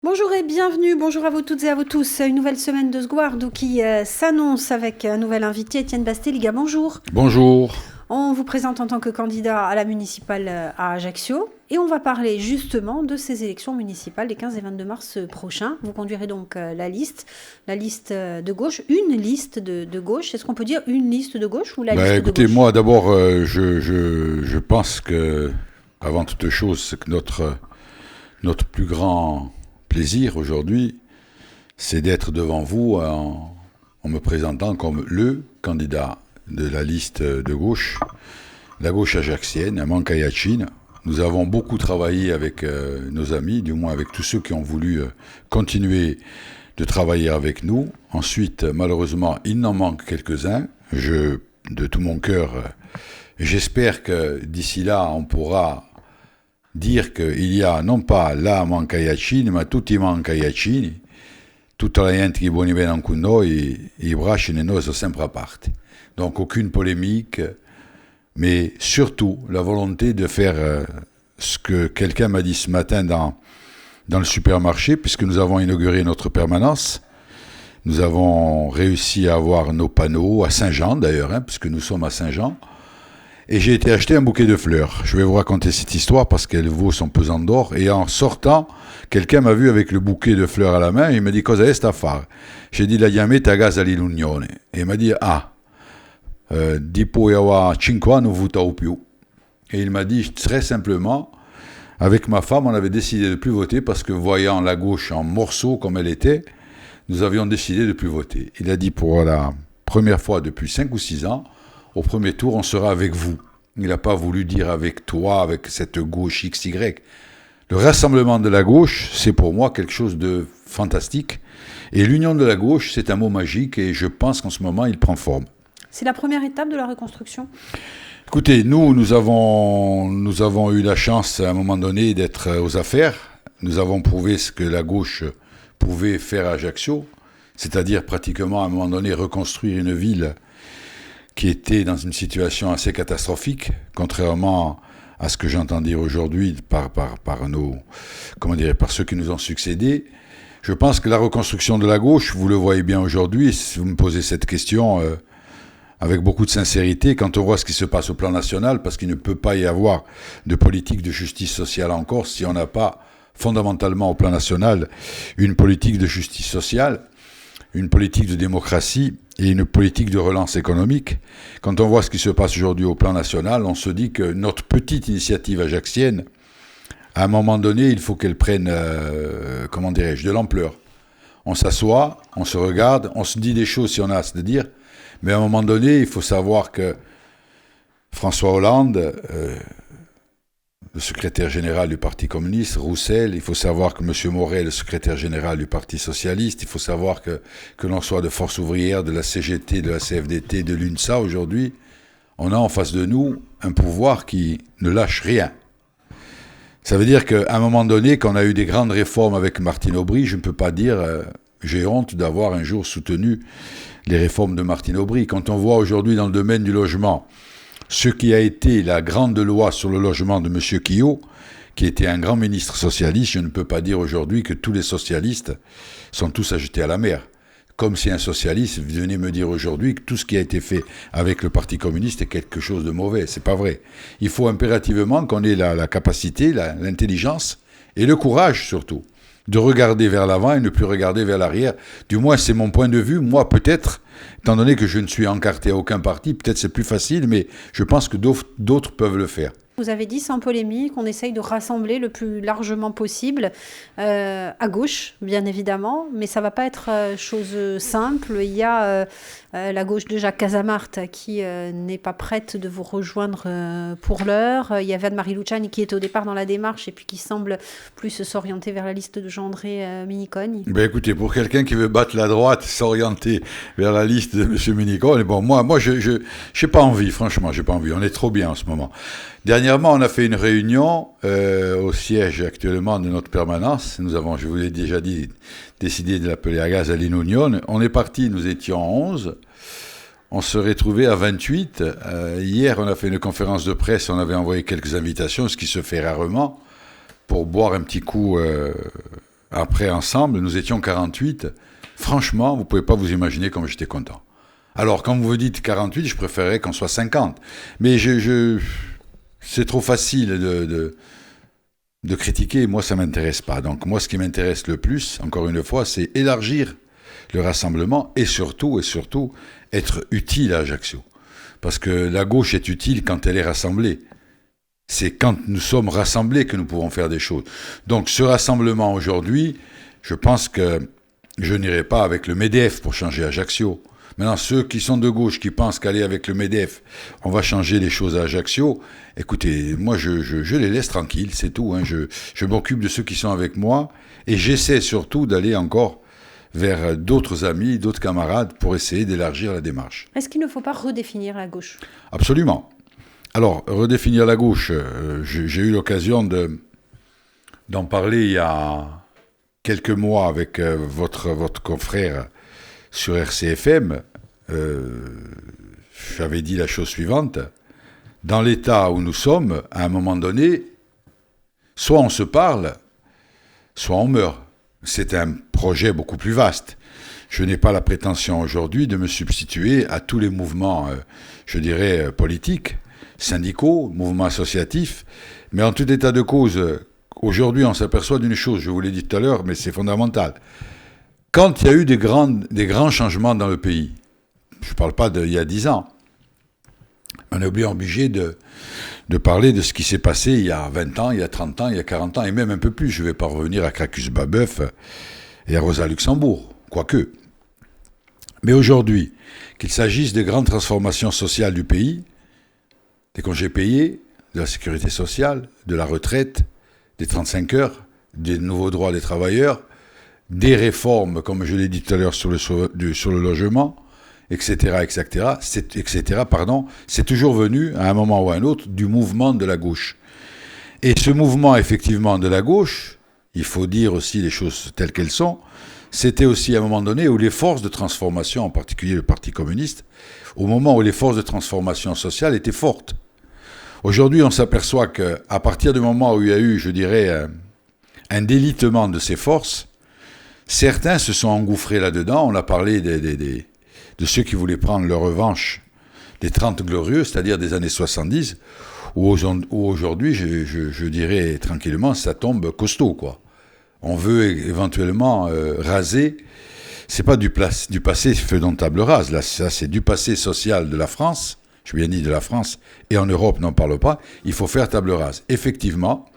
Bonjour et bienvenue, bonjour à vous toutes et à vous tous. Une nouvelle semaine de Sguardo qui s'annonce avec un nouvel invité, Étienne Basteliga. Bonjour. Bonjour. On vous présente en tant que candidat à la municipale à Ajaccio et on va parler justement de ces élections municipales des 15 et 22 mars prochains. Vous conduirez donc la liste de gauche, une liste de gauche. Est-ce qu'on peut dire une liste de gauche ou la liste de Écoutez, gauche? moi d'abord, je pense que, avant toute chose, c'est que notre plus grand plaisir aujourd'hui, c'est d'être devant vous en me présentant comme le candidat de la liste de gauche, la gauche ajaxienne, à Mankayachin. Nous avons beaucoup travaillé avec nos amis, du moins avec tous ceux qui ont voulu continuer de travailler avec nous. Ensuite, malheureusement, il n'en manque quelques-uns. De tout mon cœur, j'espère que d'ici là, on pourra dire qu'il y a non pas la Mankayachin, mais tutti i Mankayacini, tutta la gente che vuole bene con noi, i bracci e noi sono sempre a parte. Donc aucune polémique, mais surtout la volonté de faire ce que quelqu'un m'a dit ce matin dans le supermarché, puisque nous avons inauguré notre permanence. Nous avons réussi à avoir nos panneaux, à Saint-Jean d'ailleurs, puisque nous sommes à Saint-Jean. Et j'ai été acheter un bouquet de fleurs. Je vais vous raconter cette histoire parce qu'elle vaut son pesant d'or. Et en sortant, quelqu'un m'a vu avec le bouquet de fleurs à la main et il m'a dit « Cosa è sta fare ?» J'ai dit « La chiametta a casa all'Unione ». Et il m'a dit « Ah, dopo avoir 5 ans, non votavo più ». Et il m'a dit très simplement, avec ma femme, on avait décidé de ne plus voter parce que voyant la gauche en morceaux comme elle était, nous avions décidé de ne plus voter. Il a dit pour la première fois depuis 5 ou 6 ans, au premier tour, on sera avec vous. Il n'a pas voulu dire avec toi, avec cette gauche XY. Le rassemblement de la gauche, c'est pour moi quelque chose de fantastique. Et l'union de la gauche, c'est un mot magique et je pense qu'en ce moment, il prend forme. C'est la première étape de la reconstruction? Écoutez, nous avons eu la chance à un moment donné d'être aux affaires. Nous avons prouvé ce que la gauche pouvait faire à Ajaccio, c'est-à-dire pratiquement à un moment donné reconstruire une ville qui était dans une situation assez catastrophique, contrairement à ce que j'entends dire aujourd'hui par ceux qui nous ont succédé. Je pense que la reconstruction de la gauche, vous le voyez bien aujourd'hui, si vous me posez cette question avec beaucoup de sincérité, quand on voit ce qui se passe au plan national, parce qu'il ne peut pas y avoir de politique de justice sociale en Corse si on n'a pas fondamentalement au plan national une politique de justice sociale, une politique de démocratie et une politique de relance économique. Quand on voit ce qui se passe aujourd'hui au plan national, on se dit que notre petite initiative ajaxienne, à un moment donné, il faut qu'elle prenne, de l'ampleur. On s'assoit, on se regarde, on se dit des choses si on a à se dire, mais à un moment donné, il faut savoir que François Hollande, le secrétaire général du Parti communiste, Roussel, il faut savoir que M. Morel, le secrétaire général du Parti socialiste, il faut savoir que l'on soit de Force ouvrière, de la CGT, de la CFDT, de l'UNSA aujourd'hui, on a en face de nous un pouvoir qui ne lâche rien. Ça veut dire qu'à un moment donné, quand on a eu des grandes réformes avec Martine Aubry, je ne peux pas dire j'ai honte d'avoir un jour soutenu les réformes de Martine Aubry. Quand on voit aujourd'hui dans le domaine du logement ce qui a été la grande loi sur le logement de M. Quillot, qui était un grand ministre socialiste, je ne peux pas dire aujourd'hui que tous les socialistes sont tous à jeter à la mer. Comme si un socialiste venait me dire aujourd'hui que tout ce qui a été fait avec le Parti communiste est quelque chose de mauvais. C'est pas vrai. Il faut impérativement qu'on ait la capacité, l'intelligence et le courage surtout de regarder vers l'avant et ne plus regarder vers l'arrière. Du moins, c'est mon point de vue. Moi, peut-être, étant donné que je ne suis encarté à aucun parti, peut-être c'est plus facile, mais je pense que d'autres peuvent le faire. Vous avez dit sans polémique, on essaye de rassembler le plus largement possible, à gauche bien évidemment, mais ça ne va pas être chose simple. Il y a la gauche de Jacques Casamart qui n'est pas prête de vous rejoindre pour l'heure. Il y avait Anne-Marie Luciani qui est au départ dans la démarche et puis qui semble plus s'orienter vers la liste de Jean-André Minicogne. Écoutez, pour quelqu'un qui veut battre la droite, s'orienter vers la liste de M. Minicogne, moi je n'ai pas envie, franchement, j'ai pas envie. On est trop bien en ce moment. Dernièrement, on a fait une réunion au siège actuellement de notre permanence. Nous avons, je vous l'ai déjà dit, décidé de l'appeler à gaz à l'Union. On est parti, nous étions 11. On se retrouvait à 28. Hier, on a fait une conférence de presse. On avait envoyé quelques invitations, ce qui se fait rarement, pour boire un petit coup après ensemble, nous étions 48. Franchement, vous ne pouvez pas vous imaginer comme j'étais content. Alors, quand vous vous dites 48, je préférerais qu'on soit 50. Mais c'est trop facile de critiquer. Moi, ça ne m'intéresse pas. Donc, moi, ce qui m'intéresse le plus, encore une fois, c'est élargir le rassemblement et surtout, être utile à Ajaccio. Parce que la gauche est utile quand elle est rassemblée. C'est quand nous sommes rassemblés que nous pouvons faire des choses. Donc, ce rassemblement aujourd'hui, je pense que je n'irai pas avec le MEDEF pour changer Ajaccio. Maintenant, ceux qui sont de gauche, qui pensent qu'aller avec le MEDEF, on va changer les choses à Ajaccio, écoutez, moi, je les laisse tranquilles, c'est tout. Hein. Je m'occupe de ceux qui sont avec moi et j'essaie surtout d'aller encore vers d'autres amis, d'autres camarades pour essayer d'élargir la démarche. Est-ce qu'il ne faut pas redéfinir la gauche ? Absolument. Alors, redéfinir la gauche, j'ai eu l'occasion d'en parler il y a quelques mois avec votre confrère sur RCFM. J'avais dit la chose suivante. Dans l'état où nous sommes, à un moment donné, soit on se parle, soit on meurt. C'est un projet beaucoup plus vaste. Je n'ai pas la prétention aujourd'hui de me substituer à tous les mouvements, je dirais, politiques, syndicaux, mouvements associatifs. Mais en tout état de cause, aujourd'hui, on s'aperçoit d'une chose, je vous l'ai dit tout à l'heure, mais c'est fondamental. Quand il y a eu des grands changements dans le pays, je ne parle pas d'il y a 10 ans, on est bien obligé de parler de ce qui s'est passé il y a 20 ans, il y a 30 ans, il y a 40 ans, et même un peu plus. Je ne vais pas revenir à Cracus Babeuf et à Rosa Luxembourg, quoique. Mais aujourd'hui, qu'il s'agisse des grandes transformations sociales du pays, des congés payés, de la sécurité sociale, de la retraite, des 35 heures, des nouveaux droits des travailleurs, des réformes, comme je l'ai dit tout à l'heure, sur le logement, etc., c'est toujours venu, à un moment ou à un autre, du mouvement de la gauche. Et ce mouvement, effectivement, de la gauche, il faut dire aussi les choses telles qu'elles sont, c'était aussi à un moment donné où les forces de transformation, en particulier le Parti communiste, au moment où les forces de transformation sociale étaient fortes. Aujourd'hui, on s'aperçoit qu'à partir du moment où il y a eu, je dirais, un délitement de ces forces, certains se sont engouffrés là-dedans. On a parlé de ceux qui voulaient prendre leur revanche des 30 glorieux, c'est-à-dire des années 70, où aujourd'hui, je dirais tranquillement, ça tombe costaud, quoi. On veut éventuellement raser. C'est pas du passé faisant table rase. Là, ça, c'est du passé social de la France. Je bien dit de la France. Et en Europe, n'en parle pas. Il faut faire table rase. Effectivement,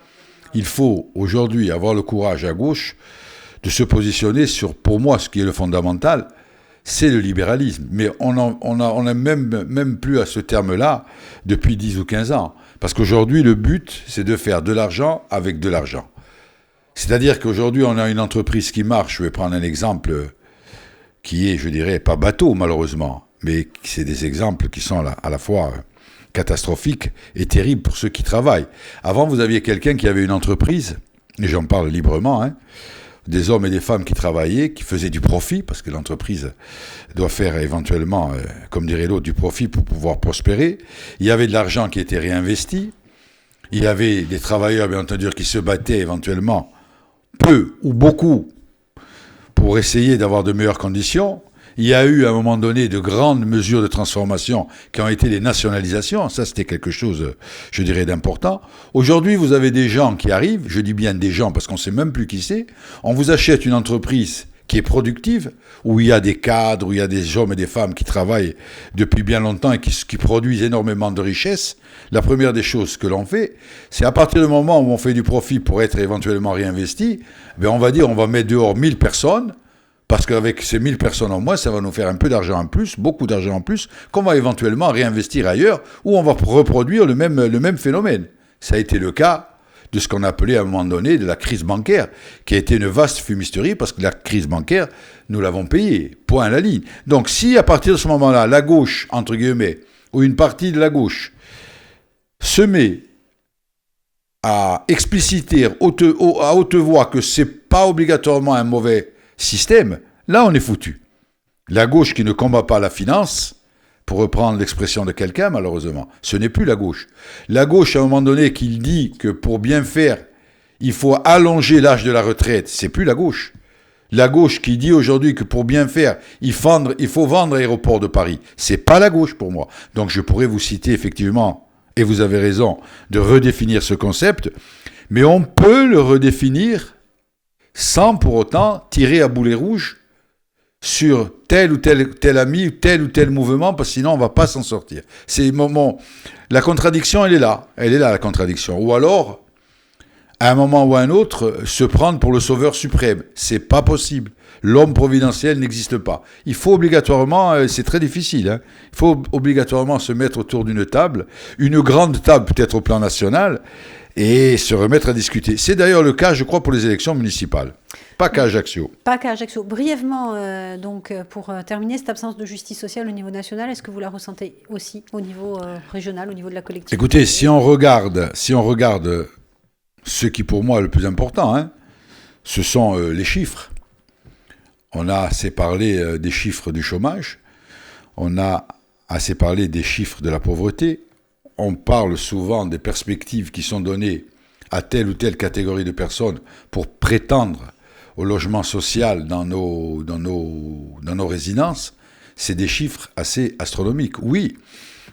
il faut aujourd'hui avoir le courage à gauche de se positionner sur, pour moi, ce qui est le fondamental, c'est le libéralisme. Mais on a même plus à ce terme-là depuis 10 ou 15 ans. Parce qu'aujourd'hui, le but, c'est de faire de l'argent avec de l'argent. C'est-à-dire qu'aujourd'hui, on a une entreprise qui marche. Je vais prendre un exemple qui est, je dirais, pas bateau, malheureusement, mais c'est des exemples qui sont à la fois catastrophiques et terribles pour ceux qui travaillent. Avant, vous aviez quelqu'un qui avait une entreprise, et j'en parle librement, hein, des hommes et des femmes qui travaillaient, qui faisaient du profit, parce que l'entreprise doit faire éventuellement, comme dirait l'autre, du profit pour pouvoir prospérer. Il y avait de l'argent qui était réinvesti. Il y avait des travailleurs, bien entendu, qui se battaient éventuellement, peu ou beaucoup, pour essayer d'avoir de meilleures conditions. Il y a eu à un moment donné de grandes mesures de transformation qui ont été les nationalisations. Ça, c'était quelque chose, je dirais, d'important. Aujourd'hui, vous avez des gens qui arrivent, je dis bien des gens parce qu'on ne sait même plus qui c'est. On vous achète une entreprise qui est productive, où il y a des cadres, où il y a des hommes et des femmes qui travaillent depuis bien longtemps et qui produisent énormément de richesses. La première des choses que l'on fait, c'est à partir du moment où on fait du profit pour être éventuellement réinvesti, ben on va dire on va mettre dehors 1000 personnes, parce qu'avec ces 1000 personnes en moins, ça va nous faire un peu d'argent en plus, beaucoup d'argent en plus, qu'on va éventuellement réinvestir ailleurs, où on va reproduire le même phénomène. Ça a été le cas de ce qu'on appelait à un moment donné de la crise bancaire, qui a été une vaste fumisterie, parce que la crise bancaire, nous l'avons payée, point à la ligne. Donc si à partir de ce moment-là, la gauche, entre guillemets, ou une partie de la gauche, se met à expliciter à haute voix que c'est pas obligatoirement un mauvais système, là on est foutu. La gauche qui ne combat pas la finance, pour reprendre l'expression de quelqu'un, malheureusement, ce n'est plus la gauche. La gauche, à un moment donné, qui dit que pour bien faire, il faut allonger l'âge de la retraite. C'est plus la gauche. La gauche qui dit aujourd'hui que pour bien faire, il faut vendre l'aéroport de Paris. C'est pas la gauche pour moi. Donc je pourrais vous citer effectivement, et vous avez raison, de redéfinir ce concept, mais on peut le redéfinir sans pour autant tirer à boulet rouge sur tel ou tel ami, tel ou tel mouvement, parce que sinon on ne va pas s'en sortir. La contradiction, elle est là, la contradiction. Ou alors, à un moment ou à un autre, se prendre pour le sauveur suprême. C'est pas possible. L'homme providentiel n'existe pas. Il faut obligatoirement, c'est très difficile, hein, il faut obligatoirement se mettre autour d'une table, une grande table peut-être au plan national, et se remettre à discuter. C'est d'ailleurs le cas, je crois, pour les élections municipales. Pas qu'à Ajaccio. Pas qu'à Ajaccio. Brièvement, pour terminer, cette absence de justice sociale au niveau national, est-ce que vous la ressentez aussi au niveau régional, au niveau de la collectivité ? Écoutez, si on regarde ce qui pour moi est le plus important, hein, ce sont les chiffres. On a assez parlé des chiffres du chômage, on a assez parlé des chiffres de la pauvreté, on parle souvent des perspectives qui sont données à telle ou telle catégorie de personnes pour prétendre au logement social dans nos résidences. C'est des chiffres assez astronomiques. Oui,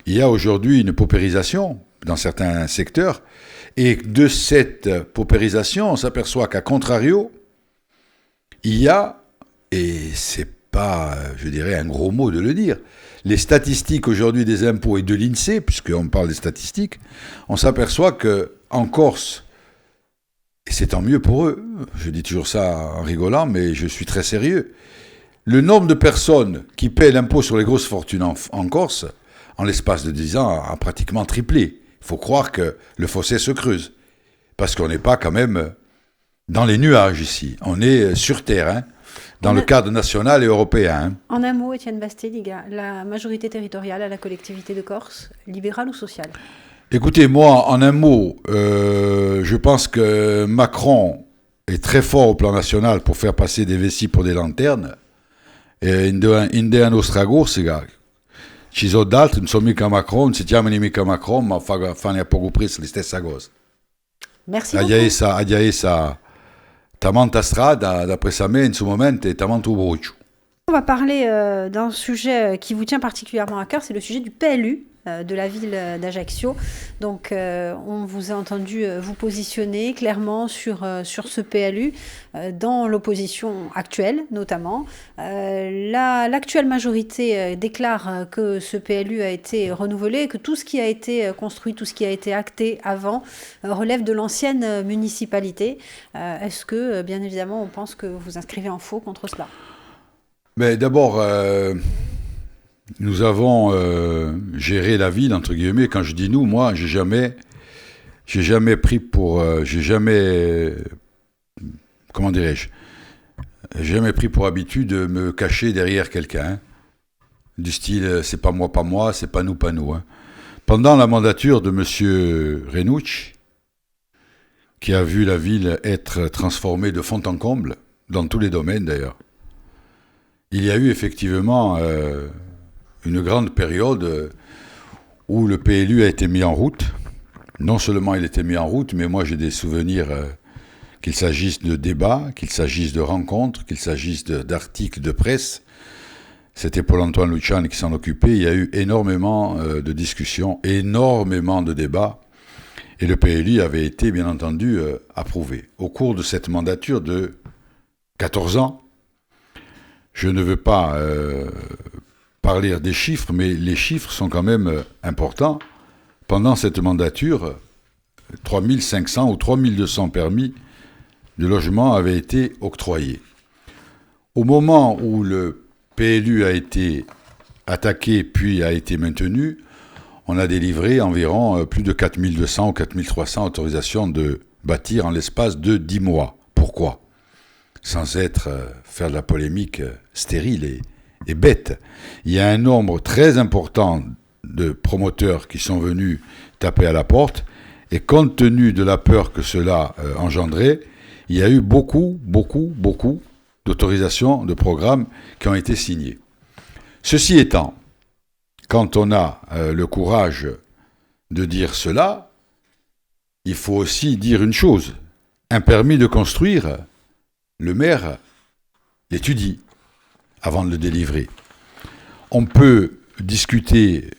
il y a aujourd'hui une paupérisation dans certains secteurs, et de cette paupérisation, on s'aperçoit qu'à contrario, il y a, et c'est pas, je dirais, un gros mot de le dire, les statistiques aujourd'hui des impôts et de l'INSEE, puisqu'on parle des statistiques, on s'aperçoit qu'en Corse, et c'est tant mieux pour eux, je dis toujours ça en rigolant, mais je suis très sérieux, le nombre de personnes qui paient l'impôt sur les grosses fortunes en Corse, en l'espace de 10 ans, a pratiquement triplé. Il faut croire que le fossé se creuse, parce qu'on n'est pas quand même dans les nuages ici, on est sur Terre, hein, dans le cadre national et européen. Hein. En un mot, Étienne Basteliga, la majorité territoriale à la collectivité de Corse, libérale ou sociale ? Écoutez, moi, en un mot, je pense que Macron est très fort au plan national pour faire passer des vessies pour des lanternes. E in nostra Corsica ci sono d'altri, non sono mica Macron, non si chiamano mica Macron, ma fanno a poco presto la stessa cosa. Merci beaucoup. Adia tamanta strada, d'après me, in su momento, e tamanto voce. On va parler d'un sujet qui vous tient particulièrement à cœur, c'est le sujet du PLU de la ville d'Ajaccio. Donc on vous a entendu vous positionner clairement sur ce PLU dans l'opposition actuelle notamment. L'actuelle majorité déclare que ce PLU a été renouvelé, que tout ce qui a été construit, tout ce qui a été acté avant relève de l'ancienne municipalité. Est-ce que, bien évidemment, on pense que vous inscrivez en faux contre cela ? Mais d'abord, nous avons géré la ville, entre guillemets. Quand je dis nous, moi, j'ai jamais pris pour habitude de me cacher derrière quelqu'un. Hein. Du style, c'est pas moi, c'est pas nous. Hein. Pendant la mandature de M. Renucci, qui a vu la ville être transformée de fond en comble, dans tous les domaines d'ailleurs, il y a eu effectivement une grande période où le PLU a été mis en route. Non seulement il était mis en route, mais moi j'ai des souvenirs qu'il s'agisse de débats, qu'il s'agisse de rencontres, qu'il s'agisse d'articles de presse. C'était Paul-Antoine Luciani qui s'en occupait. Il y a eu énormément de discussions, énormément de débats. Et le PLU avait été, bien entendu, approuvé. Au cours de cette mandature de 14 ans, je ne veux pas parler des chiffres, mais les chiffres sont quand même importants. Pendant cette mandature, 3500 ou 3200 permis de logement avaient été octroyés. Au moment où le PLU a été attaqué puis a été maintenu, on a délivré environ plus de 4200 ou 4300 autorisations de bâtir en l'espace de 10 mois. Pourquoi ? Sans faire de la polémique stérile et bête. Il y a un nombre très important de promoteurs qui sont venus taper à la porte, et compte tenu de la peur que cela engendrait, il y a eu beaucoup d'autorisations de programmes qui ont été signés. Ceci étant, quand on a le courage de dire cela, il faut aussi dire une chose. un permis de construire, le maire l'étudie avant de le délivrer. On peut discuter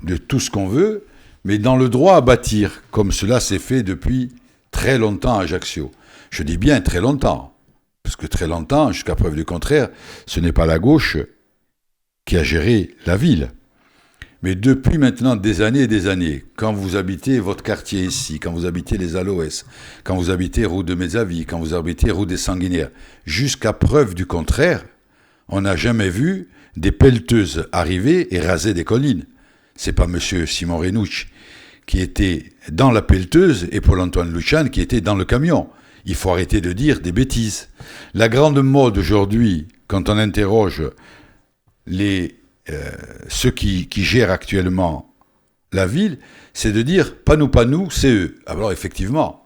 de tout ce qu'on veut, mais dans le droit à bâtir, comme cela s'est fait depuis très longtemps à Ajaccio. Je dis bien très longtemps, parce que très longtemps, jusqu'à preuve du contraire, ce n'est pas la gauche qui a géré la ville. Mais depuis maintenant des années, quand vous habitez votre quartier ici, quand vous habitez les Aloès, quand vous habitez rue de Mézavi, quand vous habitez rue des Sanguinaires, jusqu'à preuve du contraire, on n'a jamais vu des pelleteuses arriver et raser des collines. C'est pas monsieur Simon Renouch qui était dans la pelleteuse et Paul-Antoine Luchan qui était dans le camion. Il faut arrêter de dire des bêtises. La grande mode aujourd'hui, quand on interroge ceux qui gèrent actuellement la ville, c'est de dire pas nous, c'est eux. Alors effectivement,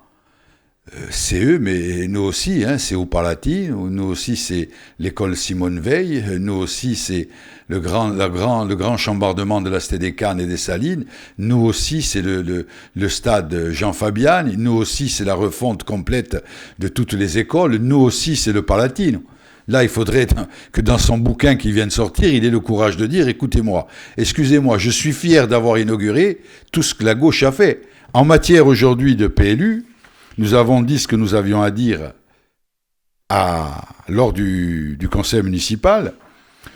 c'est eux, mais nous aussi, c'est au Palatine, nous aussi c'est l'école Simone Veil, nous aussi c'est le grand chambardement de la Cité des Cannes et des Salines, nous aussi c'est le stade Jean Fabiani, nous aussi c'est la refonte complète de toutes les écoles, nous aussi c'est le Palatine. Là, il faudrait que dans son bouquin qui vient de sortir, il ait le courage de dire, écoutez-moi, excusez-moi, je suis fier d'avoir inauguré tout ce que la gauche a fait. En matière aujourd'hui de PLU, nous avons dit ce que nous avions à dire lors du conseil municipal.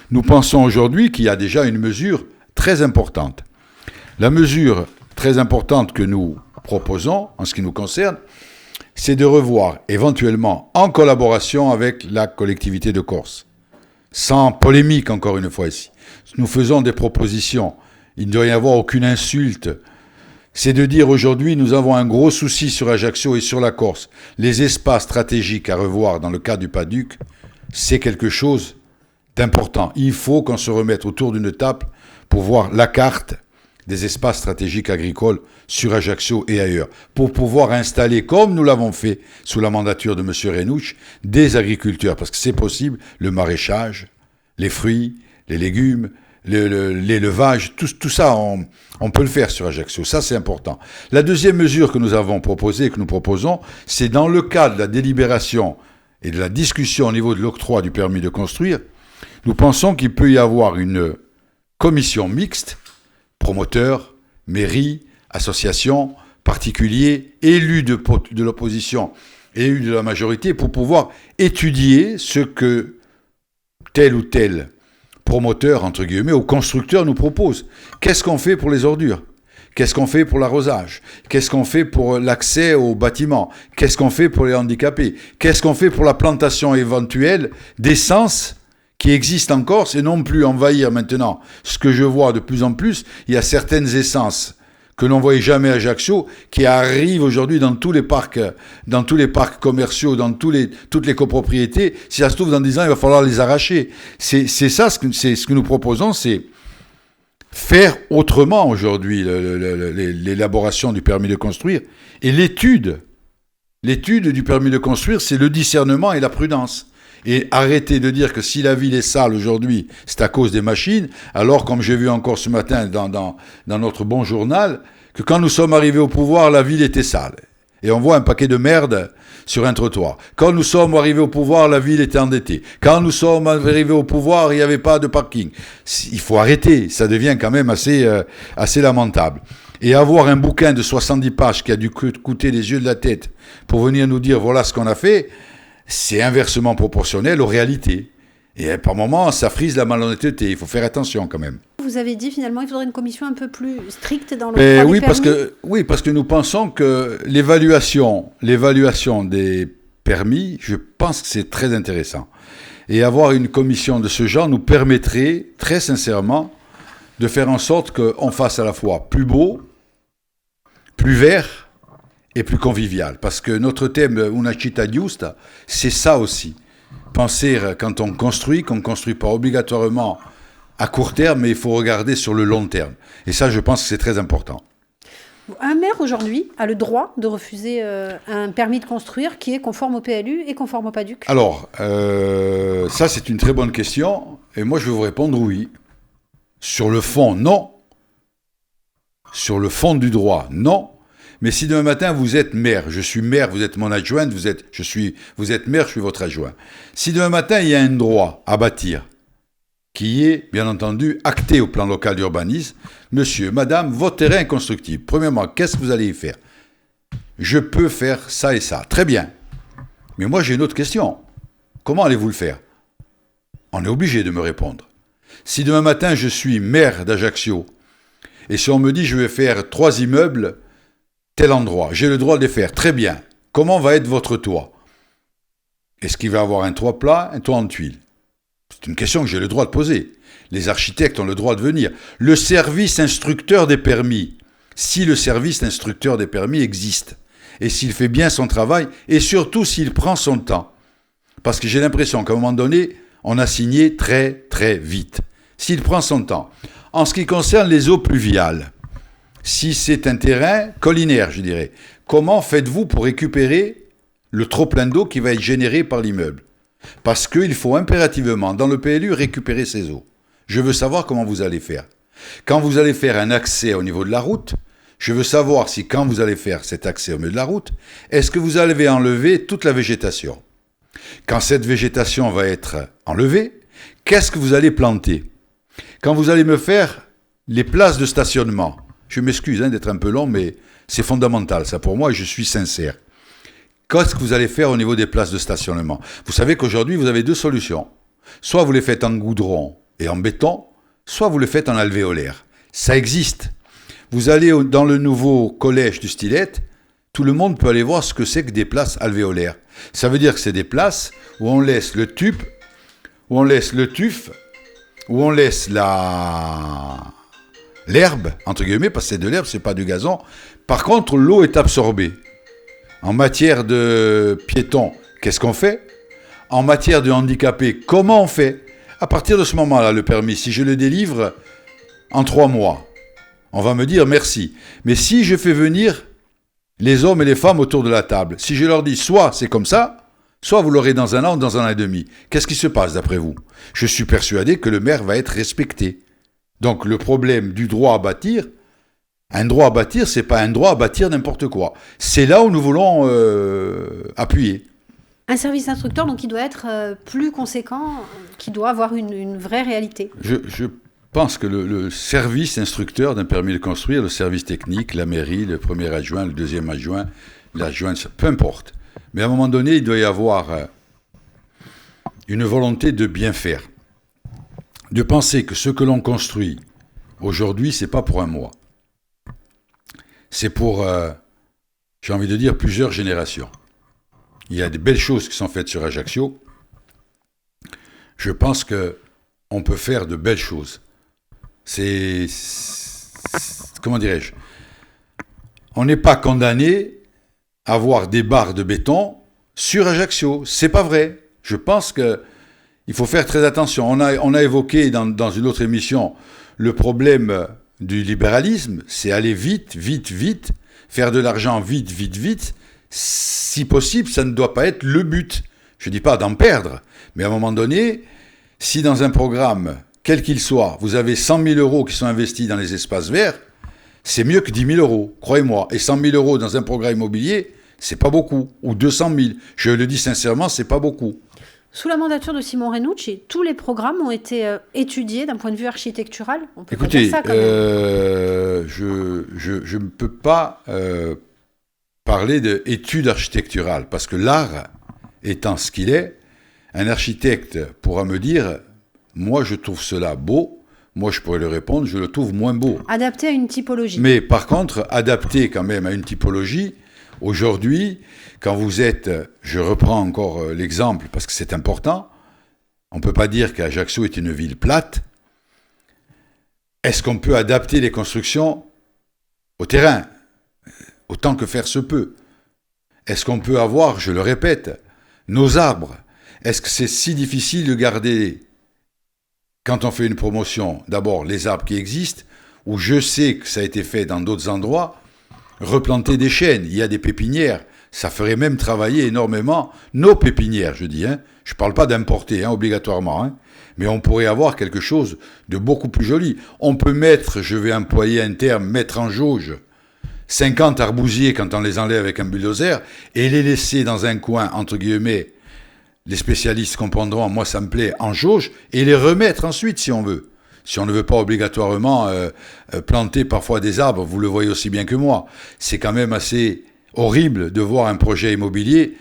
Nous pensons aujourd'hui qu'il y a déjà une mesure très importante. La mesure très importante que nous proposons, en ce qui nous concerne, c'est de revoir, éventuellement, en collaboration avec la collectivité de Corse, sans polémique encore une fois ici. Nous faisons des propositions, il ne doit y avoir aucune insulte. C'est de dire aujourd'hui, nous avons un gros souci sur Ajaccio et sur la Corse. Les espaces stratégiques à revoir dans le cas du PADUC, c'est quelque chose d'important. Il faut qu'on se remette autour d'une table pour voir la carte des espaces stratégiques agricoles sur Ajaccio et ailleurs, pour pouvoir installer, comme nous l'avons fait sous la mandature de M. Renouch, des agriculteurs, parce que c'est possible, le maraîchage, les fruits, les légumes, l'élevage, tout ça, on peut le faire sur Ajaccio. Ça, c'est important. La deuxième mesure que nous avons proposée, que nous proposons, c'est dans le cadre de la délibération et de la discussion au niveau de l'octroi du permis de construire, nous pensons qu'il peut y avoir une commission mixte, promoteurs, mairies, associations, particuliers, élus de l'opposition et élus de la majorité pour pouvoir étudier ce que tel ou tel promoteur, entre guillemets, ou constructeur nous propose. Qu'est-ce qu'on fait pour les ordures ? Qu'est-ce qu'on fait pour l'arrosage ? Qu'est-ce qu'on fait pour l'accès aux bâtiments ? Qu'est-ce qu'on fait pour les handicapés ? Qu'est-ce qu'on fait pour la plantation éventuelle d'essence qui existe en Corse et non plus envahir maintenant ce que je vois de plus en plus, il y a certaines essences que l'on ne voyait jamais à Ajaccio, qui arrivent aujourd'hui dans tous les parcs commerciaux, dans toutes les copropriétés. Si ça se trouve, dans 10 ans, il va falloir les arracher. C'est ça, ce que nous proposons, c'est faire autrement aujourd'hui l'élaboration du permis de construire. Et l'étude du permis de construire, c'est le discernement et la prudence. Et arrêter de dire que si la ville est sale aujourd'hui, c'est à cause des machines, alors comme j'ai vu encore ce matin dans notre bon journal, que quand nous sommes arrivés au pouvoir, la ville était sale. Et on voit un paquet de merde sur un trottoir. Quand nous sommes arrivés au pouvoir, la ville était endettée. Quand nous sommes arrivés au pouvoir, il n'y avait pas de parking. Il faut arrêter, ça devient quand même assez lamentable. Et avoir un bouquin de 70 pages qui a dû coûter les yeux de la tête pour venir nous dire voilà ce qu'on a fait, c'est inversement proportionnel aux réalités. Et par moments, ça frise la malhonnêteté. Il faut faire attention quand même. Vous avez dit finalement qu'il faudrait une commission un peu plus stricte dans le oui, parce que nous pensons que l'évaluation des permis, je pense que c'est très intéressant. Et avoir une commission de ce genre nous permettrait, très sincèrement, de faire en sorte qu'on fasse à la fois plus beau, plus vert, et plus convivial. Parce que notre thème, Una città giusta, c'est ça aussi. Penser quand on construit, qu'on ne construit pas obligatoirement à court terme, mais il faut regarder sur le long terme. Et ça, je pense que c'est très important. Un maire aujourd'hui a le droit de refuser un permis de construire qui est conforme au PLU et conforme au PADUC ? Alors, ça c'est une très bonne question. Et moi, je vais vous répondre oui. Sur le fond, non. Sur le fond du droit, non. Mais si demain matin vous êtes maire, je suis maire, vous êtes mon adjointe, vous êtes maire, je suis votre adjoint. Si demain matin il y a un droit à bâtir qui est bien entendu acté au plan local d'urbanisme, monsieur, madame, votre terrain est constructible. Premièrement, qu'est-ce que vous allez y faire? Je peux faire ça et ça. Très bien. Mais moi j'ai une autre question. Comment allez-vous le faire? On est obligé de me répondre. Si demain matin je suis maire d'Ajaccio, et si on me dit je vais faire 3 immeubles, tel endroit, j'ai le droit de les faire. Très bien. Comment va être votre toit? Est-ce qu'il va avoir un toit plat, un toit en tuiles? C'est une question que j'ai le droit de poser. Les architectes ont le droit de venir. Le service instructeur des permis, si le service instructeur des permis existe, et s'il fait bien son travail, et surtout s'il prend son temps. Parce que j'ai l'impression qu'à un moment donné, on a signé très très vite. S'il prend son temps. En ce qui concerne les eaux pluviales, si c'est un terrain collinaire, je dirais, comment faites-vous pour récupérer le trop-plein d'eau qui va être généré par l'immeuble? Parce qu'il faut impérativement, dans le PLU, récupérer ces eaux. Je veux savoir comment vous allez faire. Quand vous allez faire un accès au niveau de la route, je veux savoir si quand vous allez faire cet accès au milieu de la route, est-ce que vous allez enlever toute la végétation? Quand cette végétation va être enlevée, qu'est-ce que vous allez planter? Quand vous allez me faire les places de stationnement, je m'excuse d'être un peu long, mais c'est fondamental ça pour moi et je suis sincère. Qu'est-ce que vous allez faire au niveau des places de stationnement? Vous savez qu'aujourd'hui, vous avez 2 solutions. Soit vous les faites en goudron et en béton, soit vous les faites en alvéolaire. Ça existe. Vous allez dans le nouveau collège du Stillette, tout le monde peut aller voir ce que c'est que des places alvéolaires. Ça veut dire que c'est des places où on laisse le tube, où on laisse le tuf, où on laisse l'herbe, entre guillemets, parce que c'est de l'herbe, c'est pas du gazon. Par contre, l'eau est absorbée. En matière de piétons, qu'est-ce qu'on fait? En matière de handicapés, comment on fait? À partir de ce moment-là, le permis, si je le délivre en 3 mois, on va me dire merci. Mais si je fais venir les hommes et les femmes autour de la table, si je leur dis soit c'est comme ça, soit vous l'aurez dans 1 an ou dans 1 an et demi, qu'est-ce qui se passe d'après vous? Je suis persuadé que le maire va être respecté. Donc le problème du droit à bâtir, un droit à bâtir, c'est pas un droit à bâtir n'importe quoi. C'est là où nous voulons appuyer. Un service instructeur, donc, qui doit être plus conséquent, qui doit avoir une vraie réalité. Je pense que le service instructeur d'un permis de construire, le service technique, la mairie, le premier adjoint, le deuxième adjoint, l'adjoint, peu importe. Mais à un moment donné, il doit y avoir une volonté de bien faire. De penser que ce que l'on construit aujourd'hui, c'est pas pour un mois. C'est pour, j'ai envie de dire, plusieurs générations. Il y a des belles choses qui sont faites sur Ajaccio. Je pense qu'on peut faire de belles choses. Comment dirais-je? On n'est pas condamné à avoir des barres de béton sur Ajaccio. C'est pas vrai. Je pense qu'il faut faire très attention. On a évoqué dans une autre émission le problème du libéralisme. C'est aller vite, vite, vite, faire de l'argent vite, vite, vite. Si possible, ça ne doit pas être le but. Je ne dis pas d'en perdre, mais à un moment donné, si dans un programme, quel qu'il soit, vous avez 100 000 euros qui sont investis dans les espaces verts, c'est mieux que 10 000 euros, croyez-moi. Et 100 000 euros dans un programme immobilier, c'est pas beaucoup. Ou 200 000. Je le dis sincèrement, c'est pas beaucoup. Sous la mandature de Simon Renucci, tous les programmes ont été étudiés d'un point de vue architectural. On peut Écoutez, dire ça quand même. je ne peux pas parler d'études architecturales, parce que l'art étant ce qu'il est, un architecte pourra me dire, moi je trouve cela beau, moi je pourrais le répondre, je le trouve moins beau. Adapté à une typologie. Mais par contre, adapté quand même à une typologie, aujourd'hui, quand vous êtes, je reprends encore l'exemple parce que c'est important, on ne peut pas dire qu'Ajaccio est une ville plate. Est-ce qu'on peut adapter les constructions au terrain, autant que faire se peut? Est-ce qu'on peut avoir, je le répète, nos arbres? Est-ce que c'est si difficile de garder, quand on fait une promotion, d'abord les arbres qui existent, où je sais que ça a été fait dans d'autres endroits, replanter des chênes, il y a des pépinières, ça ferait même travailler énormément nos pépinières, je dis. Je ne parle pas d'importer obligatoirement, mais on pourrait avoir quelque chose de beaucoup plus joli. On peut mettre, je vais employer un terme, mettre en jauge 50 arbousiers quand on les enlève avec un bulldozer et les laisser dans un coin, entre guillemets, les spécialistes comprendront, moi ça me plaît, en jauge, et les remettre ensuite si on veut. Si on ne veut pas obligatoirement planter parfois des arbres, vous le voyez aussi bien que moi. C'est quand même assez horrible de voir un projet immobilier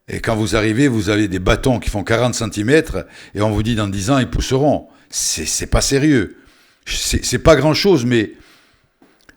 et quand vous arrivez, vous avez des bâtons qui font 40 cm et on vous dit dans 10 ans, ils pousseront. C'est pas sérieux. C'est pas grand-chose, mais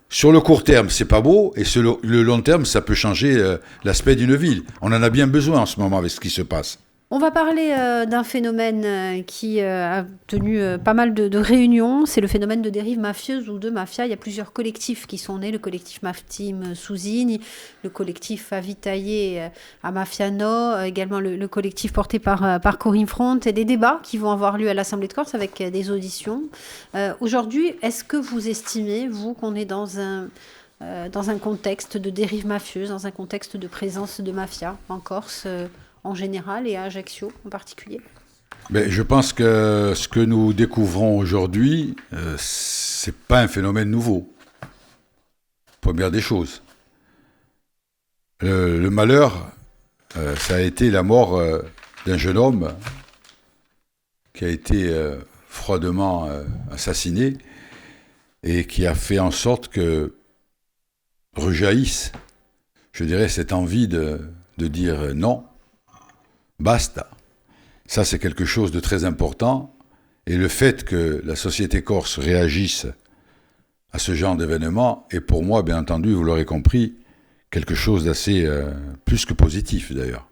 sur le court terme, c'est pas beau et sur le long terme, ça peut changer l'aspect d'une ville. On en a bien besoin en ce moment avec ce qui se passe. On va parler d'un phénomène qui a tenu pas mal de réunions. C'est le phénomène de dérive mafieuse ou de mafia. Il y a plusieurs collectifs qui sont nés. Le collectif Maftim Souzine, le collectif Avitaillé à Mafiano, également le collectif porté par Corinne Front, et des débats qui vont avoir lieu à l'Assemblée de Corse avec des auditions. Aujourd'hui, est-ce que vous estimez, vous, qu'on est dans un contexte de dérive mafieuse, dans un contexte de présence de mafia en Corse en général et à Ajaccio en particulier? Je pense que ce que nous découvrons aujourd'hui, c'est pas un phénomène nouveau. Première des choses. Le malheur, ça a été la mort d'un jeune homme qui a été froidement assassiné et qui a fait en sorte que rejaillisse, je dirais, cette envie de dire non. Basta. Ça, c'est quelque chose de très important. Et le fait que la société corse réagisse à ce genre d'événement est pour moi, bien entendu, vous l'aurez compris, quelque chose d'assez plus que positif d'ailleurs.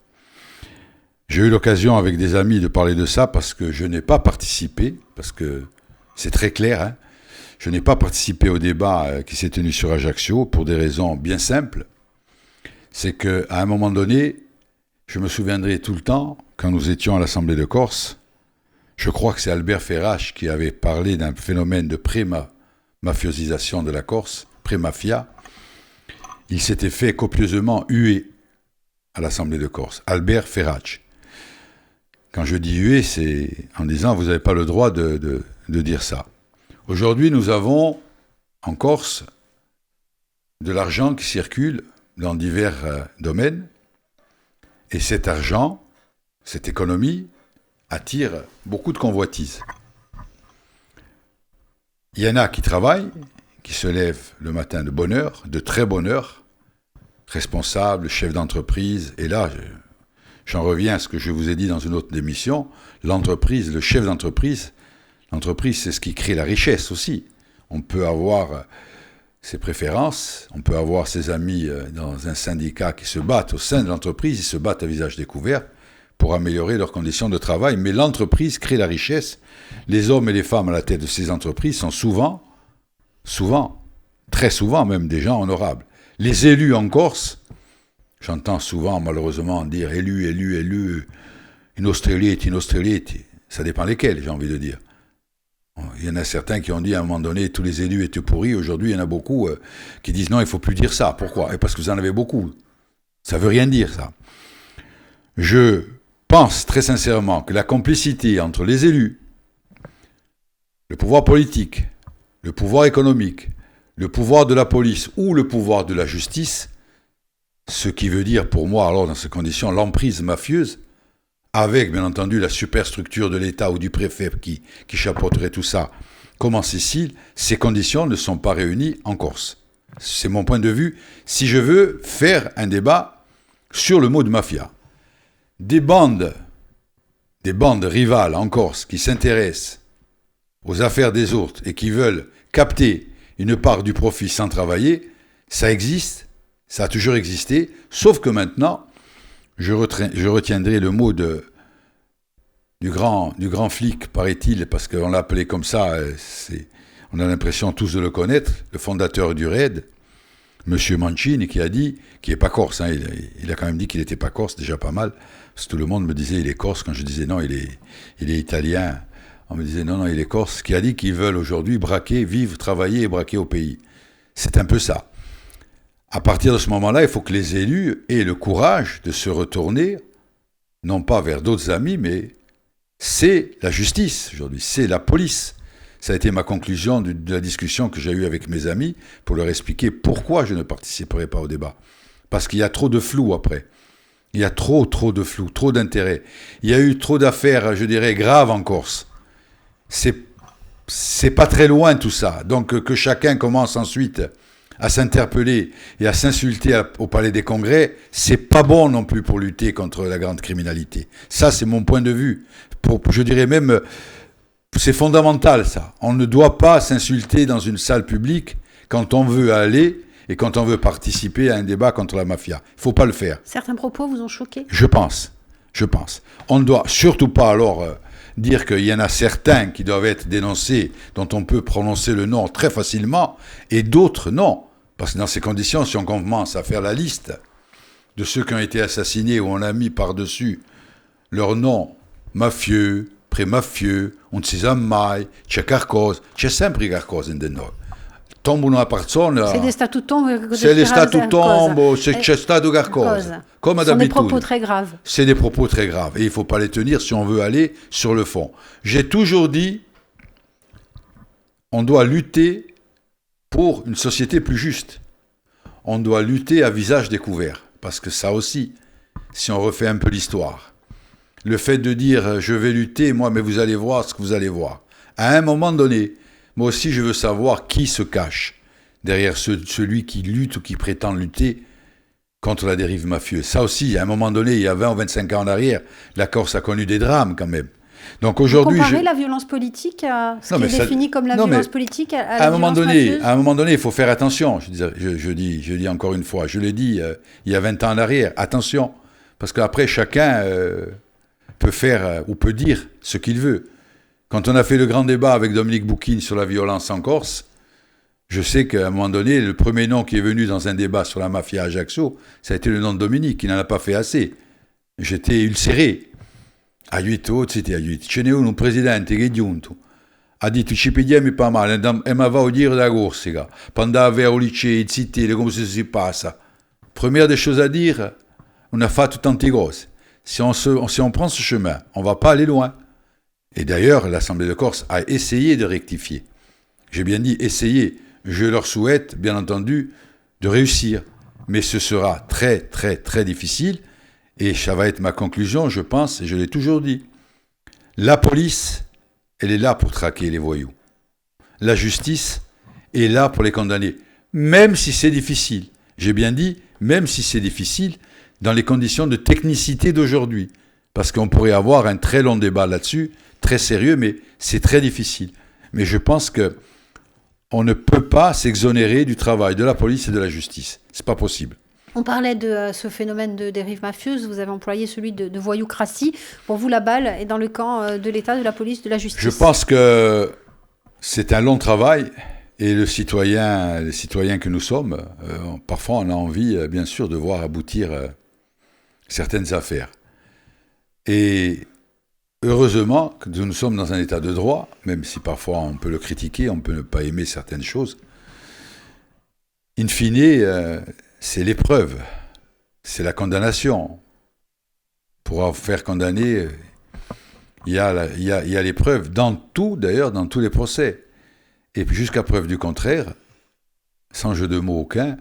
J'ai eu l'occasion avec des amis de parler de ça parce que je n'ai pas participé, parce que c'est très clair, hein, je n'ai pas participé au débat qui s'est tenu sur Ajaccio pour des raisons bien simples. C'est qu'à un moment donné, je me souviendrai tout le temps, quand nous étions à l'Assemblée de Corse, je crois que c'est Albert Ferrache qui avait parlé d'un phénomène de pré-mafiosisation de la Corse, pré-mafia. Il s'était fait copieusement huer à l'Assemblée de Corse. Albert Ferrache. Quand je dis huer, c'est en disant vous n'avez pas le droit de dire ça. Aujourd'hui, nous avons en Corse de l'argent qui circule dans divers domaines. Et cet argent, cette économie, attire beaucoup de convoitises. Il y en a qui travaillent, qui se lèvent le matin de bonne heure, de très bonne heure, responsables, chefs d'entreprise. Et là, j'en reviens à ce que je vous ai dit dans une autre émission, l'entreprise, le chef d'entreprise, l'entreprise, c'est ce qui crée la richesse aussi. On peut avoir ses préférences, on peut avoir ses amis dans un syndicat qui se battent au sein de l'entreprise, ils se battent à visage découvert pour améliorer leurs conditions de travail, mais l'entreprise crée la richesse. Les hommes et les femmes à la tête de ces entreprises sont souvent, très souvent même des gens honorables. Les élus en Corse, j'entends souvent malheureusement dire élu, une australiette, ça dépend lesquels, j'ai envie de dire. Il y en a certains qui ont dit à un moment donné tous les élus étaient pourris. Aujourd'hui, il y en a beaucoup qui disent non, il ne faut plus dire ça. Pourquoi ? Et parce que vous en avez beaucoup. Ça ne veut rien dire, ça. Je pense très sincèrement que la complicité entre les élus, le pouvoir politique, le pouvoir économique, le pouvoir de la police ou le pouvoir de la justice, ce qui veut dire pour moi, alors dans ces conditions, l'emprise mafieuse, avec, bien entendu, la superstructure de l'État ou du préfet qui chapeauterait tout ça, comme en Sicile, ces conditions ne sont pas réunies en Corse. C'est mon point de vue. Si je veux faire un débat sur le mot de mafia, des bandes rivales en Corse qui s'intéressent aux affaires des autres et qui veulent capter une part du profit sans travailler, ça existe, ça a toujours existé, sauf que maintenant, je retiendrai le mot du grand flic, paraît-il, parce qu'on l'a appelé comme ça, on a l'impression tous de le connaître, le fondateur du RAID, M. Mancini, qui a dit, qui n'est pas corse, hein, il a quand même dit qu'il n'était pas corse, déjà pas mal, parce que tout le monde me disait il est corse, quand je disais non, il est italien, on me disait non, il est corse, qui a dit qu'ils veulent aujourd'hui braquer, vivre, travailler et braquer au pays. C'est un peu ça. À partir de ce moment-là, il faut que les élus aient le courage de se retourner, non pas vers d'autres amis, mais c'est la justice aujourd'hui, c'est la police, Ça a été ma conclusion de la discussion que j'ai eue avec mes amis pour leur expliquer pourquoi je ne participerai pas au débat. Parce qu'il y a trop de flou après. Il y a trop de flou, trop d'intérêt. Il y a eu trop d'affaires, je dirais, graves en Corse. C'est pas très loin tout ça. Donc que chacun commence ensuite à s'interpeller et à s'insulter au Palais des Congrès, c'est pas bon non plus pour lutter contre la grande criminalité. Ça, c'est mon point de vue. Je dirais même, c'est fondamental ça. On ne doit pas s'insulter dans une salle publique quand on veut aller et quand on veut participer à un débat contre la mafia. Il ne faut pas le faire. Certains propos vous ont choqué ? Je pense. On ne doit surtout pas alors dire qu'il y en a certains qui doivent être dénoncés, dont on peut prononcer le nom très facilement, et d'autres non. Parce que dans ces conditions, si on commence à faire la liste de ceux qui ont été assassinés, où on a mis par-dessus leur nom mafieux, pré-mafieux, on ne sait jamais, c'è qualcosa, c'è sempre qualcosa in noi. Tomba una persona, se stato tombo, se è stato tombo, se c'è stato qualcosa. Comme ce sont des propos très graves. C'est des propos très graves et il ne faut pas les tenir si on veut aller sur le fond. J'ai toujours dit, on doit lutter pour une société plus juste. On doit lutter à visage découvert. Parce que ça aussi, si on refait un peu l'histoire, le fait de dire « je vais lutter, moi, mais vous allez voir ce que vous allez voir ». À un moment donné, moi aussi je veux savoir qui se cache derrière celui qui lutte ou qui prétend lutter contre la dérive mafieuse. Ça aussi, à un moment donné, il y a 20 ou 25 ans en arrière, la Corse a connu des drames quand même. Donc aujourd'hui, comparer la violence politique à ce qui est défini comme la violence politique à la violence mafieuse. À un moment donné, il faut faire attention. Je dis encore une fois, je l'ai dit il y a 20 ans en arrière, attention. Parce qu'après, chacun peut faire ou peut dire ce qu'il veut. Quand on a fait le grand débat avec Dominique Bouquin sur la violence en Corse, je sais qu'à un moment donné, le premier nom qui est venu dans un débat sur la mafia à Ajaccio, ça a été le nom de Dominique, il n'en a pas fait assez. J'étais ulcéré. Aiuto, aiuto. Ce n'è un presidente che è giunto. Ha detto ci pigliamo pas male, e mi va a dire da Corsica. Pendant avere au liceo, zittire, come si passa. Première des choses à dire, on a fait tante cose. Si on prend ce chemin, on ne va pas aller loin. Et d'ailleurs, l'Assemblée de Corse a essayé de rectifier. J'ai bien dit essayer. Je leur souhaite, bien entendu, de réussir. Mais ce sera très, très, très difficile. Et ça va être ma conclusion, je pense, et je l'ai toujours dit. La police, elle est là pour traquer les voyous. La justice est là pour les condamner. Même si c'est difficile. J'ai bien dit, même si c'est difficile, dans les conditions de technicité d'aujourd'hui. Parce qu'on pourrait avoir un très long débat là-dessus, très sérieux, mais c'est très difficile. Mais je pense qu'on ne peut pas s'exonérer du travail de la police et de la justice. C'est pas possible. On parlait de ce phénomène de dérive mafieuse, vous avez employé celui de voyoucratie. Pour vous, la balle est dans le camp de l'État, de la police, de la justice. Je pense que c'est un long travail et les citoyens que nous sommes, parfois on a envie, bien sûr, de voir aboutir certaines affaires. Et heureusement que nous sommes dans un état de droit, même si parfois on peut le critiquer, on peut ne pas aimer certaines choses. In fine, c'est l'épreuve, c'est la condamnation. Pour faire condamner, il y a l'épreuve dans tout, d'ailleurs, dans tous les procès. Et puis jusqu'à preuve du contraire, sans jeu de mots aucun,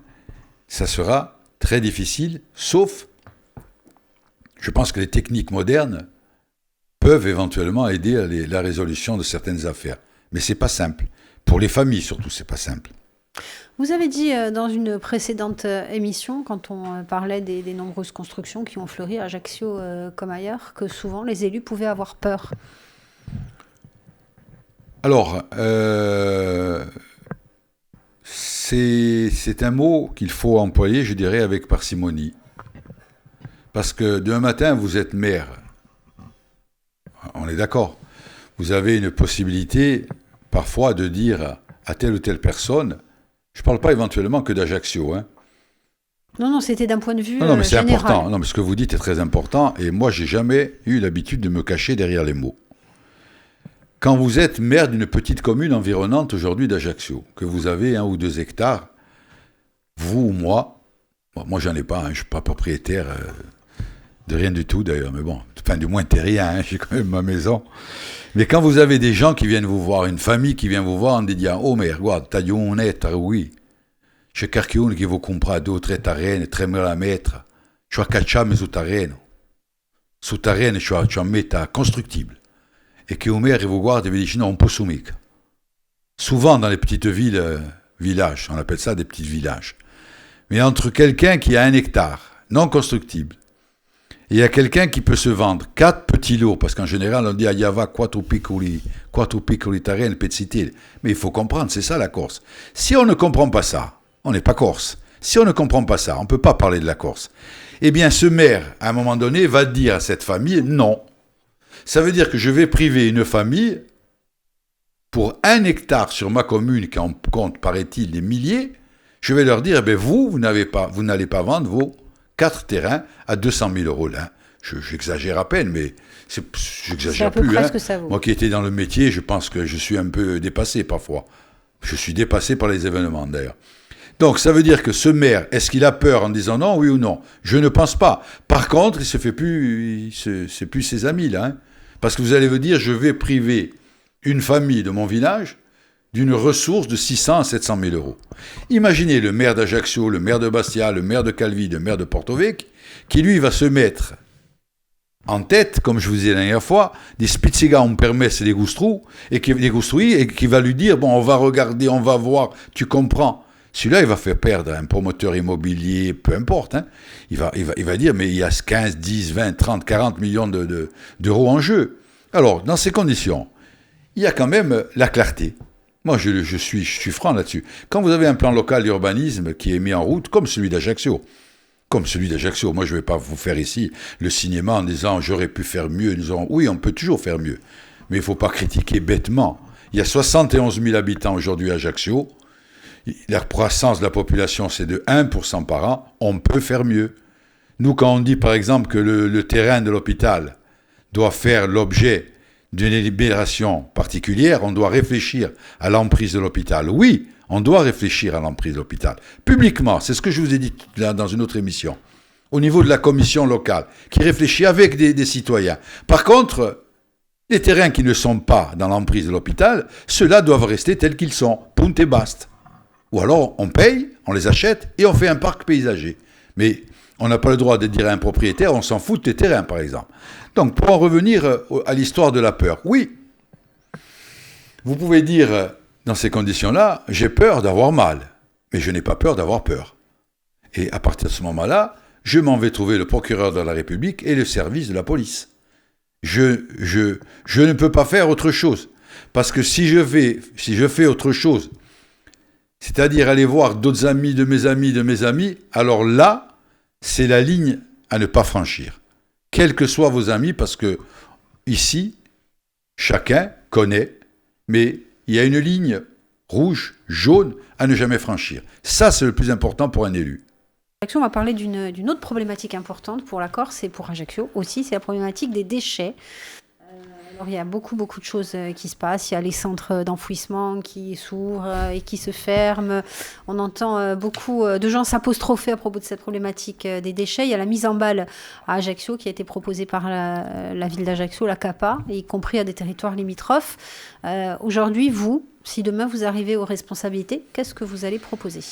ça sera très difficile, sauf, je pense que les techniques modernes peuvent éventuellement aider à la résolution de certaines affaires. Mais c'est pas simple. Pour les familles surtout, c'est pas simple. Vous avez dit dans une précédente émission, quand on parlait des nombreuses constructions qui ont fleuri à Ajaccio comme ailleurs, que souvent les élus pouvaient avoir peur. Alors, c'est un mot qu'il faut employer, je dirais, avec parcimonie. Parce que demain matin, vous êtes maire. On est d'accord. Vous avez une possibilité, parfois, de dire à telle ou telle personne... Je ne parle pas éventuellement que d'Ajaccio. Hein. Non, c'était d'un point de vue non, mais c'est général. Important. Non, mais ce que vous dites est très important. Et moi, je n'ai jamais eu l'habitude de me cacher derrière les mots. Quand vous êtes maire d'une petite commune environnante aujourd'hui d'Ajaccio, que vous avez 1 ou 2 hectares, vous ou moi, bon, moi j'en ai pas, hein, je ne suis pas propriétaire de rien du tout d'ailleurs, mais bon, Enfin, du moins, t'es rien, hein, j'ai quand même ma maison. Mais quand vous avez des gens qui viennent vous voir, une famille qui vient vous voir en disant, oh, mais regarde, t'as dit on est, oui. C'è qualcuno che vuole comprare 2 o 3 terreni, 3.000 metri. C'ho cacciare sul terreno. Sul terreno c'ho un meta constructible. Et que le maire vous regarde et vous dit, non, on peut soumettre. Souvent, dans les petites villes, villages, on appelle ça des petits villages. Mais entre quelqu'un qui a 1 hectare, non constructible, et il y a quelqu'un qui peut se vendre 4 petits lots, parce qu'en général, on dit, il y a 4 piccoli terreni, pezziti. Mais il faut comprendre, c'est ça la Corse. Si on ne comprend pas ça, on n'est pas Corse. Si on ne comprend pas ça, on ne peut pas parler de la Corse. Eh bien, ce maire, à un moment donné, va dire à cette famille, non. Ça veut dire que je vais priver une famille pour 1 hectare sur ma commune, qui en compte, paraît-il, des milliers. Je vais leur dire, eh bien, vous n'allez pas vendre vos 4 terrains à 200 000 euros l'un. J'exagère à peine, mais j'exagère plus. Près ce que ça vaut. Moi qui étais dans le métier, je pense que je suis un peu dépassé parfois. Je suis dépassé par les événements d'ailleurs. Donc ça veut dire que ce maire, est-ce qu'il a peur en disant non, oui ou non? Je ne pense pas. Par contre, c'est plus ses amis là. Hein. Parce que vous allez vous dire, je vais priver une famille de mon village d'une ressource de 600 à 700 000 euros. Imaginez le maire d'Ajaccio, le maire de Bastia, le maire de Calvi, le maire de Porto Vecchio, qui lui va se mettre en tête, comme je vous disais la dernière fois, des spizziga on permet c'est des goustrous, et qui va lui dire, bon, on va regarder, on va voir, tu comprends. Celui-là, il va faire perdre un promoteur immobilier, peu importe. Hein. Il va dire, mais il y a 15, 10, 20, 30, 40 millions d'euros en jeu. Alors, dans ces conditions, il y a quand même la clarté. Moi, je suis franc là-dessus. Quand vous avez un plan local d'urbanisme qui est mis en route, comme celui d'Ajaccio, moi, je ne vais pas vous faire ici le cinéma en disant, j'aurais pu faire mieux. Oui, on peut toujours faire mieux. Mais il ne faut pas critiquer bêtement. Il y a 71 000 habitants aujourd'hui à Ajaccio. La croissance de la population, c'est de 1% par an. On peut faire mieux. Nous, quand on dit, par exemple, que le terrain de l'hôpital doit faire l'objet d'une délibération particulière, on doit réfléchir à l'emprise de l'hôpital. Oui, on doit réfléchir à l'emprise de l'hôpital. Publiquement, c'est ce que je vous ai dit là dans une autre émission. Au niveau de la commission locale, qui réfléchit avec des citoyens. Par contre, les terrains qui ne sont pas dans l'emprise de l'hôpital, ceux-là doivent rester tels qu'ils sont. Punte et basta. Ou alors, on paye, on les achète et on fait un parc paysager. Mais on n'a pas le droit de dire à un propriétaire, on s'en fout de tes terrains, par exemple. Donc, pour en revenir à l'histoire de la peur, oui, vous pouvez dire, dans ces conditions-là, j'ai peur d'avoir mal, mais je n'ai pas peur d'avoir peur. Et à partir de ce moment-là, je m'en vais trouver le procureur de la République et le service de la police. Je ne peux pas faire autre chose. Parce que si je fais autre chose, c'est-à-dire aller voir d'autres amis de mes amis, alors là, c'est la ligne à ne pas franchir. Quels que soient vos amis, parce que ici, chacun connaît, mais il y a une ligne rouge, jaune, à ne jamais franchir. Ça, c'est le plus important pour un élu. Ajaccio, on va parler d'une autre problématique importante pour la Corse et pour Ajaccio aussi, c'est la problématique des déchets. Alors, il y a beaucoup de choses qui se passent. Il y a les centres d'enfouissement qui s'ouvrent et qui se ferment. On entend beaucoup de gens s'apostropher à propos de cette problématique des déchets. Il y a la mise en balle à Ajaccio qui a été proposée par la ville d'Ajaccio, la CAPA, y compris à des territoires limitrophes. Aujourd'hui, vous, si demain vous arrivez aux responsabilités, qu'est-ce que vous allez proposer ?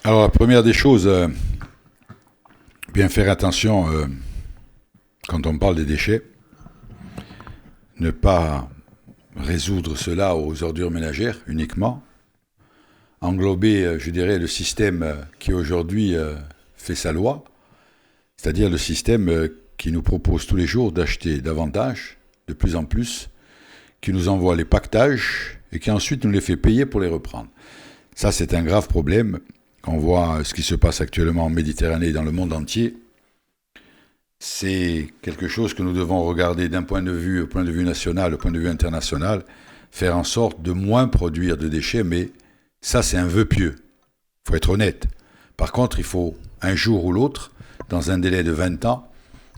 Alors, la première des choses, bien faire attention quand on parle des déchets. Ne pas résoudre cela aux ordures ménagères uniquement, englober, je dirais, le système qui aujourd'hui fait sa loi, c'est-à-dire le système qui nous propose tous les jours d'acheter davantage, de plus en plus, qui nous envoie les pactages et qui ensuite nous les fait payer pour les reprendre. Ça, c'est un grave problème. On voit ce qui se passe actuellement en Méditerranée et dans le monde entier. C'est quelque chose que nous devons regarder d'un point de vue national, au point de vue international, faire en sorte de moins produire de déchets, mais ça c'est un vœu pieux, il faut être honnête. Par contre, il faut un jour ou l'autre, dans un délai de 20 ans,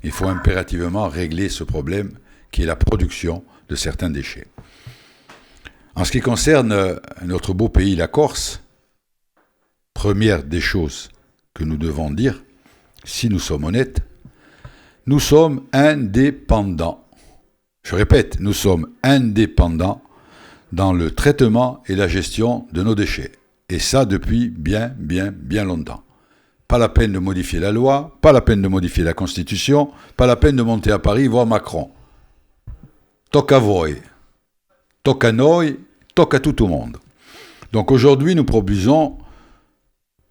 il faut impérativement régler ce problème qui est la production de certains déchets. En ce qui concerne notre beau pays, la Corse, première des choses que nous devons dire, si nous sommes honnêtes, Nous sommes indépendants. Je répète, nous sommes indépendants dans le traitement et la gestion de nos déchets. Et ça depuis bien longtemps. Pas la peine de modifier la loi, pas la peine de modifier la Constitution, pas la peine de monter à Paris voir Macron. Tocca a voi, tocca a noi, tocca a tout le monde. Donc aujourd'hui, nous produisons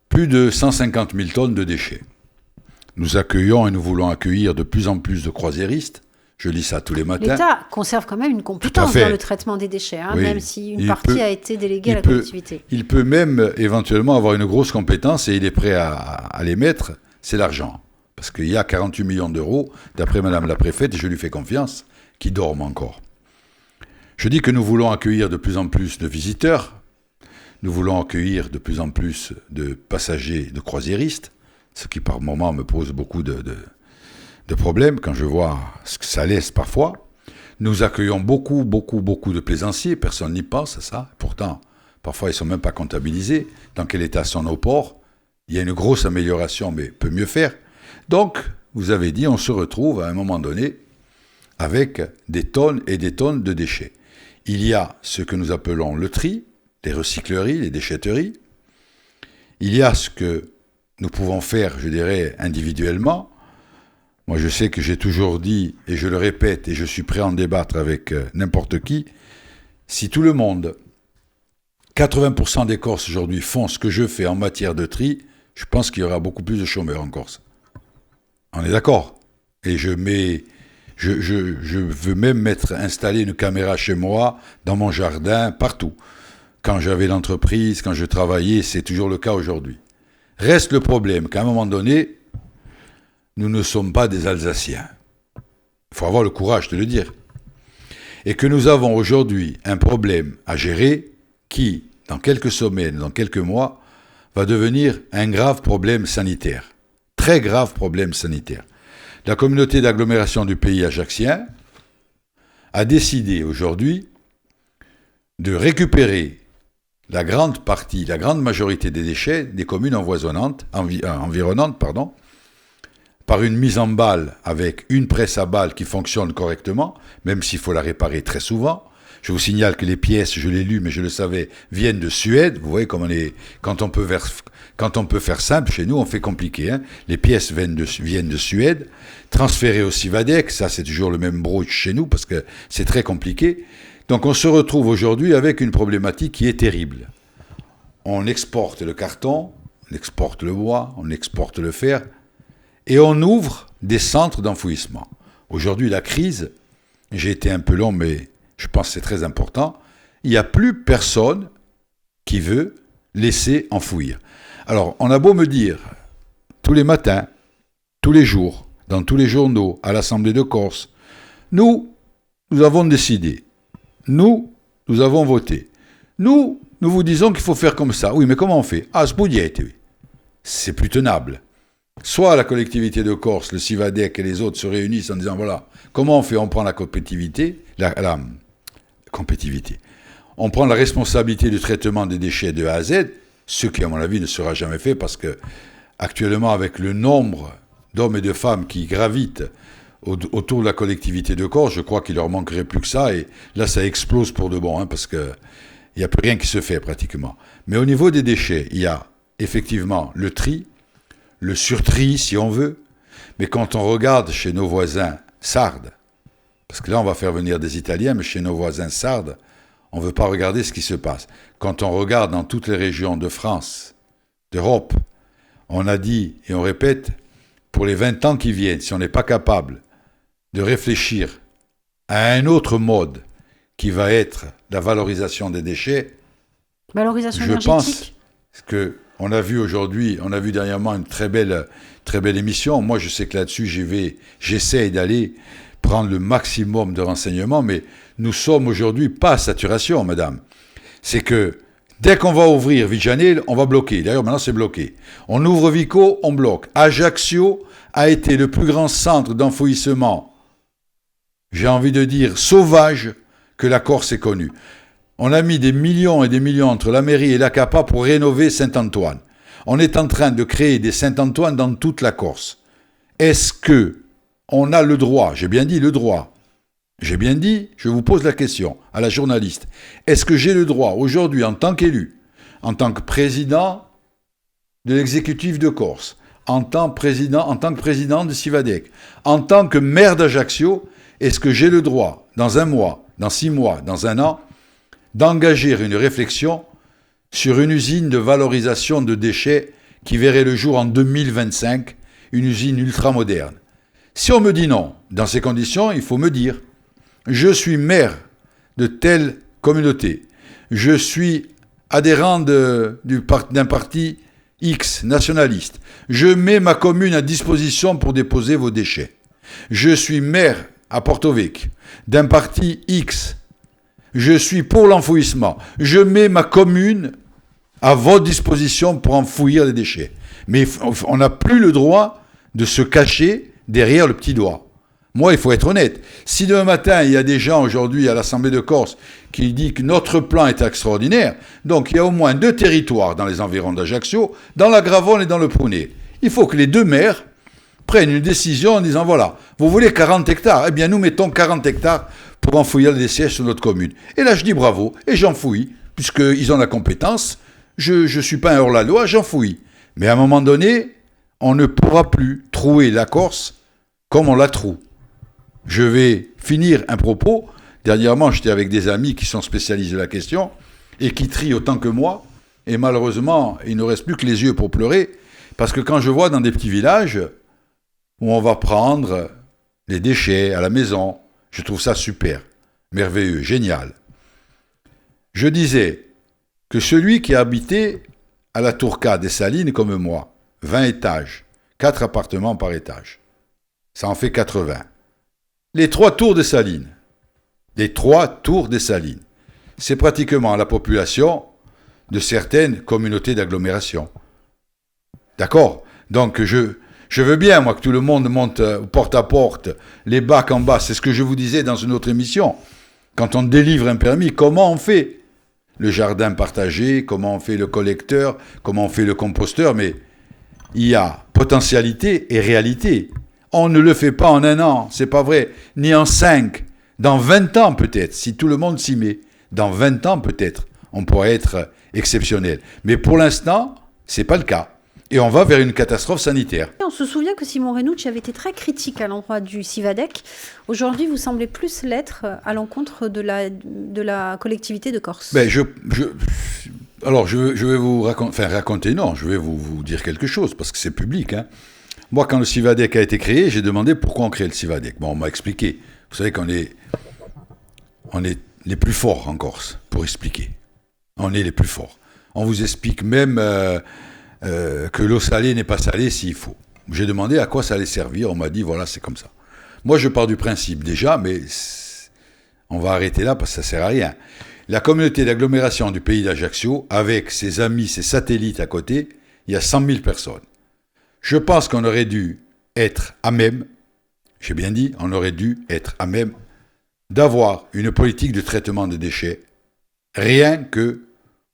plus de 150 000 tonnes de déchets. Nous accueillons et nous voulons accueillir de plus en plus de croisiéristes. Je lis ça tous les matins. L'État conserve quand même une compétence dans le traitement des déchets, oui. Même si une partie a été déléguée à la collectivité. Il peut même éventuellement avoir une grosse compétence et il est prêt à les mettre, c'est l'argent. Parce qu'il y a 48 millions d'euros, d'après Madame la Préfète, et je lui fais confiance, qui dorment encore. Je dis que nous voulons accueillir de plus en plus de visiteurs, nous voulons accueillir de plus en plus de passagers, de croisiéristes, ce qui par moments me pose beaucoup de problèmes quand je vois ce que ça laisse parfois. Nous accueillons beaucoup de plaisanciers, personne n'y pense à ça. Pourtant, parfois ils ne sont même pas comptabilisés. Dans quel état sont nos ports? Il y a une grosse amélioration, mais peut mieux faire. Donc, vous avez dit, on se retrouve à un moment donné avec des tonnes et des tonnes de déchets. Il y a ce que nous appelons le tri, les recycleries, les déchetteries. Il y a ce que nous pouvons faire, je dirais, individuellement. Moi, je sais que j'ai toujours dit, et je le répète, et je suis prêt à en débattre avec n'importe qui, si tout le monde, 80% des Corses aujourd'hui font ce que je fais en matière de tri, je pense qu'il y aura beaucoup plus de chômeurs en Corse. On est d'accord? Et je veux même installer une caméra chez moi, dans mon jardin, partout. Quand j'avais l'entreprise, quand je travaillais, c'est toujours le cas aujourd'hui. Reste le problème qu'à un moment donné, nous ne sommes pas des Alsaciens. Il faut avoir le courage de le dire. Et que nous avons aujourd'hui un problème à gérer qui, dans quelques semaines, dans quelques mois, va devenir un grave problème sanitaire. Très grave problème sanitaire. La communauté d'agglomération du pays ajaccien a décidé aujourd'hui de récupérer la grande majorité des déchets des communes environnantes, par une mise en balle avec une presse à balles qui fonctionne correctement, même s'il faut la réparer très souvent. Je vous signale que les pièces, je l'ai lu, mais je le savais, viennent de Suède. Vous voyez comment quand on peut faire simple, chez nous, on fait compliqué. Les pièces viennent de Suède, transférées au Civadec, ça c'est toujours le même brouille chez nous, parce que c'est très compliqué. Donc on se retrouve aujourd'hui avec une problématique qui est terrible. On exporte le carton, on exporte le bois, on exporte le fer, et on ouvre des centres d'enfouissement. Aujourd'hui, la crise, j'ai été un peu long, mais je pense que c'est très important, il n'y a plus personne qui veut laisser enfouir. Alors, on a beau me dire, tous les matins, tous les jours, dans tous les journaux, à l'Assemblée de Corse, nous avons décidé, nous avons voté, nous vous disons qu'il faut faire comme ça. Oui, mais comment on fait? Ah, sboudiette, oui. C'est plus tenable. Soit la collectivité de Corse, le Civadec et les autres se réunissent en disant, voilà, comment on fait? On prend la compétitivité, la compétitivité. On prend la responsabilité du traitement des déchets de A à Z, ce qui, à mon avis, ne sera jamais fait parce que, actuellement, avec le nombre d'hommes et de femmes qui gravitent autour de la collectivité de Corse, je crois qu'il leur manquerait plus que ça, et là, ça explose pour de bon, parce que il n'y a plus rien qui se fait pratiquement. Mais au niveau des déchets, il y a effectivement le tri, le surtri si on veut, mais quand on regarde chez nos voisins sardes, parce que là on va faire venir des Italiens, mais chez nos voisins sardes, on ne veut pas regarder ce qui se passe. Quand on regarde dans toutes les régions de France, d'Europe, on a dit, et on répète, pour les 20 ans qui viennent, si on n'est pas capable de réfléchir à un autre mode qui va être la valorisation des déchets, valorisation je énergétique. pense que on a vu aujourd'hui, on a vu dernièrement une très belle émission. Moi, je sais que là-dessus, j'essaie d'aller prendre le maximum de renseignements, mais nous sommes aujourd'hui pas à saturation, madame. C'est que dès qu'on va ouvrir Vigianel, on va bloquer. D'ailleurs, maintenant, c'est bloqué. On ouvre Vico, on bloque. Ajaccio a été le plus grand centre d'enfouissement, j'ai envie de dire, sauvage que la Corse ait connu. On a mis des millions et des millions entre la mairie et l'ACAPA pour rénover Saint-Antoine. On est en train de créer des Saint-Antoine dans toute la Corse. Est-ce que on a le droit, j'ai bien dit le droit, j'ai bien dit, je vous pose la question à la journaliste, est-ce que j'ai le droit aujourd'hui en tant qu'élu, en tant que président de l'exécutif de Corse, en tant que président de Civadec, en tant que maire d'Ajaccio, est-ce que j'ai le droit, dans un mois, dans 6 mois, dans un an, d'engager une réflexion sur une usine de valorisation de déchets qui verrait le jour en 2025, une usine ultramoderne? Si on me dit non, dans ces conditions, il faut me dire, je suis maire de telle communauté, je suis adhérent d'un parti X nationaliste, je mets ma commune à disposition pour déposer vos déchets. Je suis maire à Porto Vecchio d'un parti X, je suis pour l'enfouissement, je mets ma commune à votre disposition pour enfouir les déchets. Mais on n'a plus le droit de se cacher derrière le petit doigt. Moi, il faut être honnête. Si demain matin, il y a des gens aujourd'hui à l'Assemblée de Corse qui disent que notre plan est extraordinaire, donc il y a au moins 2 territoires dans les environs d'Ajaccio, dans la Gravone et dans le Prunet. Il faut que les 2 maires prennent une décision en disant, voilà, vous voulez 40 hectares, eh bien nous mettons 40 hectares pour enfouir les déchets sur notre commune. Et là, je dis bravo, et j'enfouis, puisqu'ils ont la compétence. Je ne suis pas un hors-la-loi, j'enfouis. Mais à un moment donné, on ne pourra plus trouer la Corse comme on la trouve. Je vais finir un propos. Dernièrement, j'étais avec des amis qui sont spécialistes de la question et qui trient autant que moi. Et malheureusement, il ne reste plus que les yeux pour pleurer. Parce que quand je vois dans des petits villages où on va prendre les déchets à la maison, je trouve ça super, merveilleux, génial. Je disais que celui qui a habité à la Tour K des Salines comme moi, 20 étages, 4 appartements par étage, ça en fait 80. Les 3 tours des Salines, c'est pratiquement la population de certaines communautés d'agglomération. D'accord? Donc je veux bien, moi, que tout le monde monte porte à porte, les bacs en bas, c'est ce que je vous disais dans une autre émission. Quand on délivre un permis, comment on fait le jardin partagé, comment on fait le collecteur, comment on fait le composteur, mais il y a potentialité et réalité. On ne le fait pas en 1 an, c'est pas vrai, ni en 5, dans 20 ans peut-être, si tout le monde s'y met. Dans 20 ans peut-être, on pourrait être exceptionnel. Mais pour l'instant, c'est pas le cas. Et on va vers une catastrophe sanitaire. On se souvient que Simon Renucci avait été très critique à l'endroit du Civadec. Aujourd'hui, vous semblez plus l'être à l'encontre de la collectivité de Corse. Ben alors, je vais vous raconter, non, je vais vous dire quelque chose, parce que c'est public. Hein. Moi, quand le Civadec a été créé, j'ai demandé pourquoi on crée le Civadec. Bon, on m'a expliqué. Vous savez qu'on est les plus forts en Corse, pour expliquer. On est les plus forts. On vous explique même... que l'eau salée n'est pas salée s'il faut. J'ai demandé à quoi ça allait servir, on m'a dit voilà, c'est comme ça. Moi je pars du principe déjà, mais on va arrêter là parce que ça sert à rien. La communauté d'agglomération du pays d'Ajaccio, avec ses amis, ses satellites à côté, il y a 100 000 personnes. Je pense qu'on aurait dû être à même, j'ai bien dit, on aurait dû être à même d'avoir une politique de traitement des déchets, rien que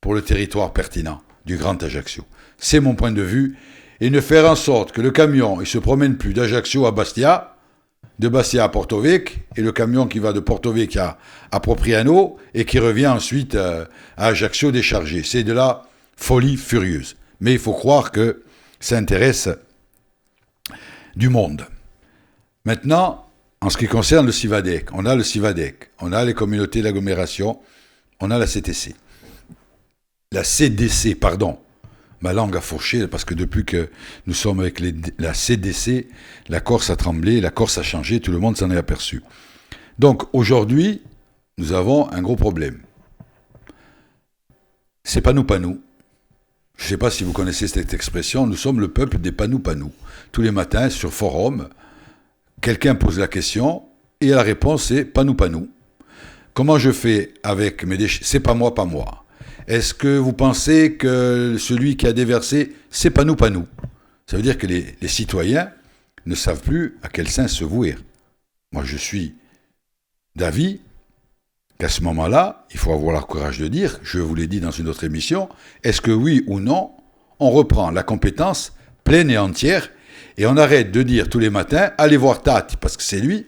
pour le territoire pertinent du Grand Ajaccio. C'est mon point de vue, et ne faire en sorte que le camion ne se promène plus d'Ajaccio à Bastia, de Bastia à Porto Vecchio, et le camion qui va de Porto Vecchio à Propriano, et qui revient ensuite à Ajaccio déchargé. C'est de la folie furieuse. Mais il faut croire que ça intéresse du monde. Maintenant, en ce qui concerne le Civadec, on a le Civadec, on a les communautés d'agglomération, on a la CTC. La CDC, pardon. Ma langue a fourché parce que depuis que nous sommes avec la CDC, la Corse a tremblé, la Corse a changé, tout le monde s'en est aperçu. Donc aujourd'hui, nous avons un gros problème. C'est pas nous, pas nous. Je ne sais pas si vous connaissez cette expression, nous sommes le peuple des panou panou. Tous les matins, sur forum, quelqu'un pose la question et la réponse est pas nous, pas nous. Comment je fais avec mes déchets? C'est pas moi, pas moi. Est-ce que vous pensez que celui qui a déversé, c'est pas nous, pas nous? Ça veut dire que les citoyens ne savent plus à quel sein se vouer. Moi, je suis d'avis qu'à ce moment-là, il faut avoir le courage de dire, je vous l'ai dit dans une autre émission, est-ce que oui ou non, on reprend la compétence pleine et entière Et on arrête de dire tous les matins, allez voir Tati parce que c'est lui,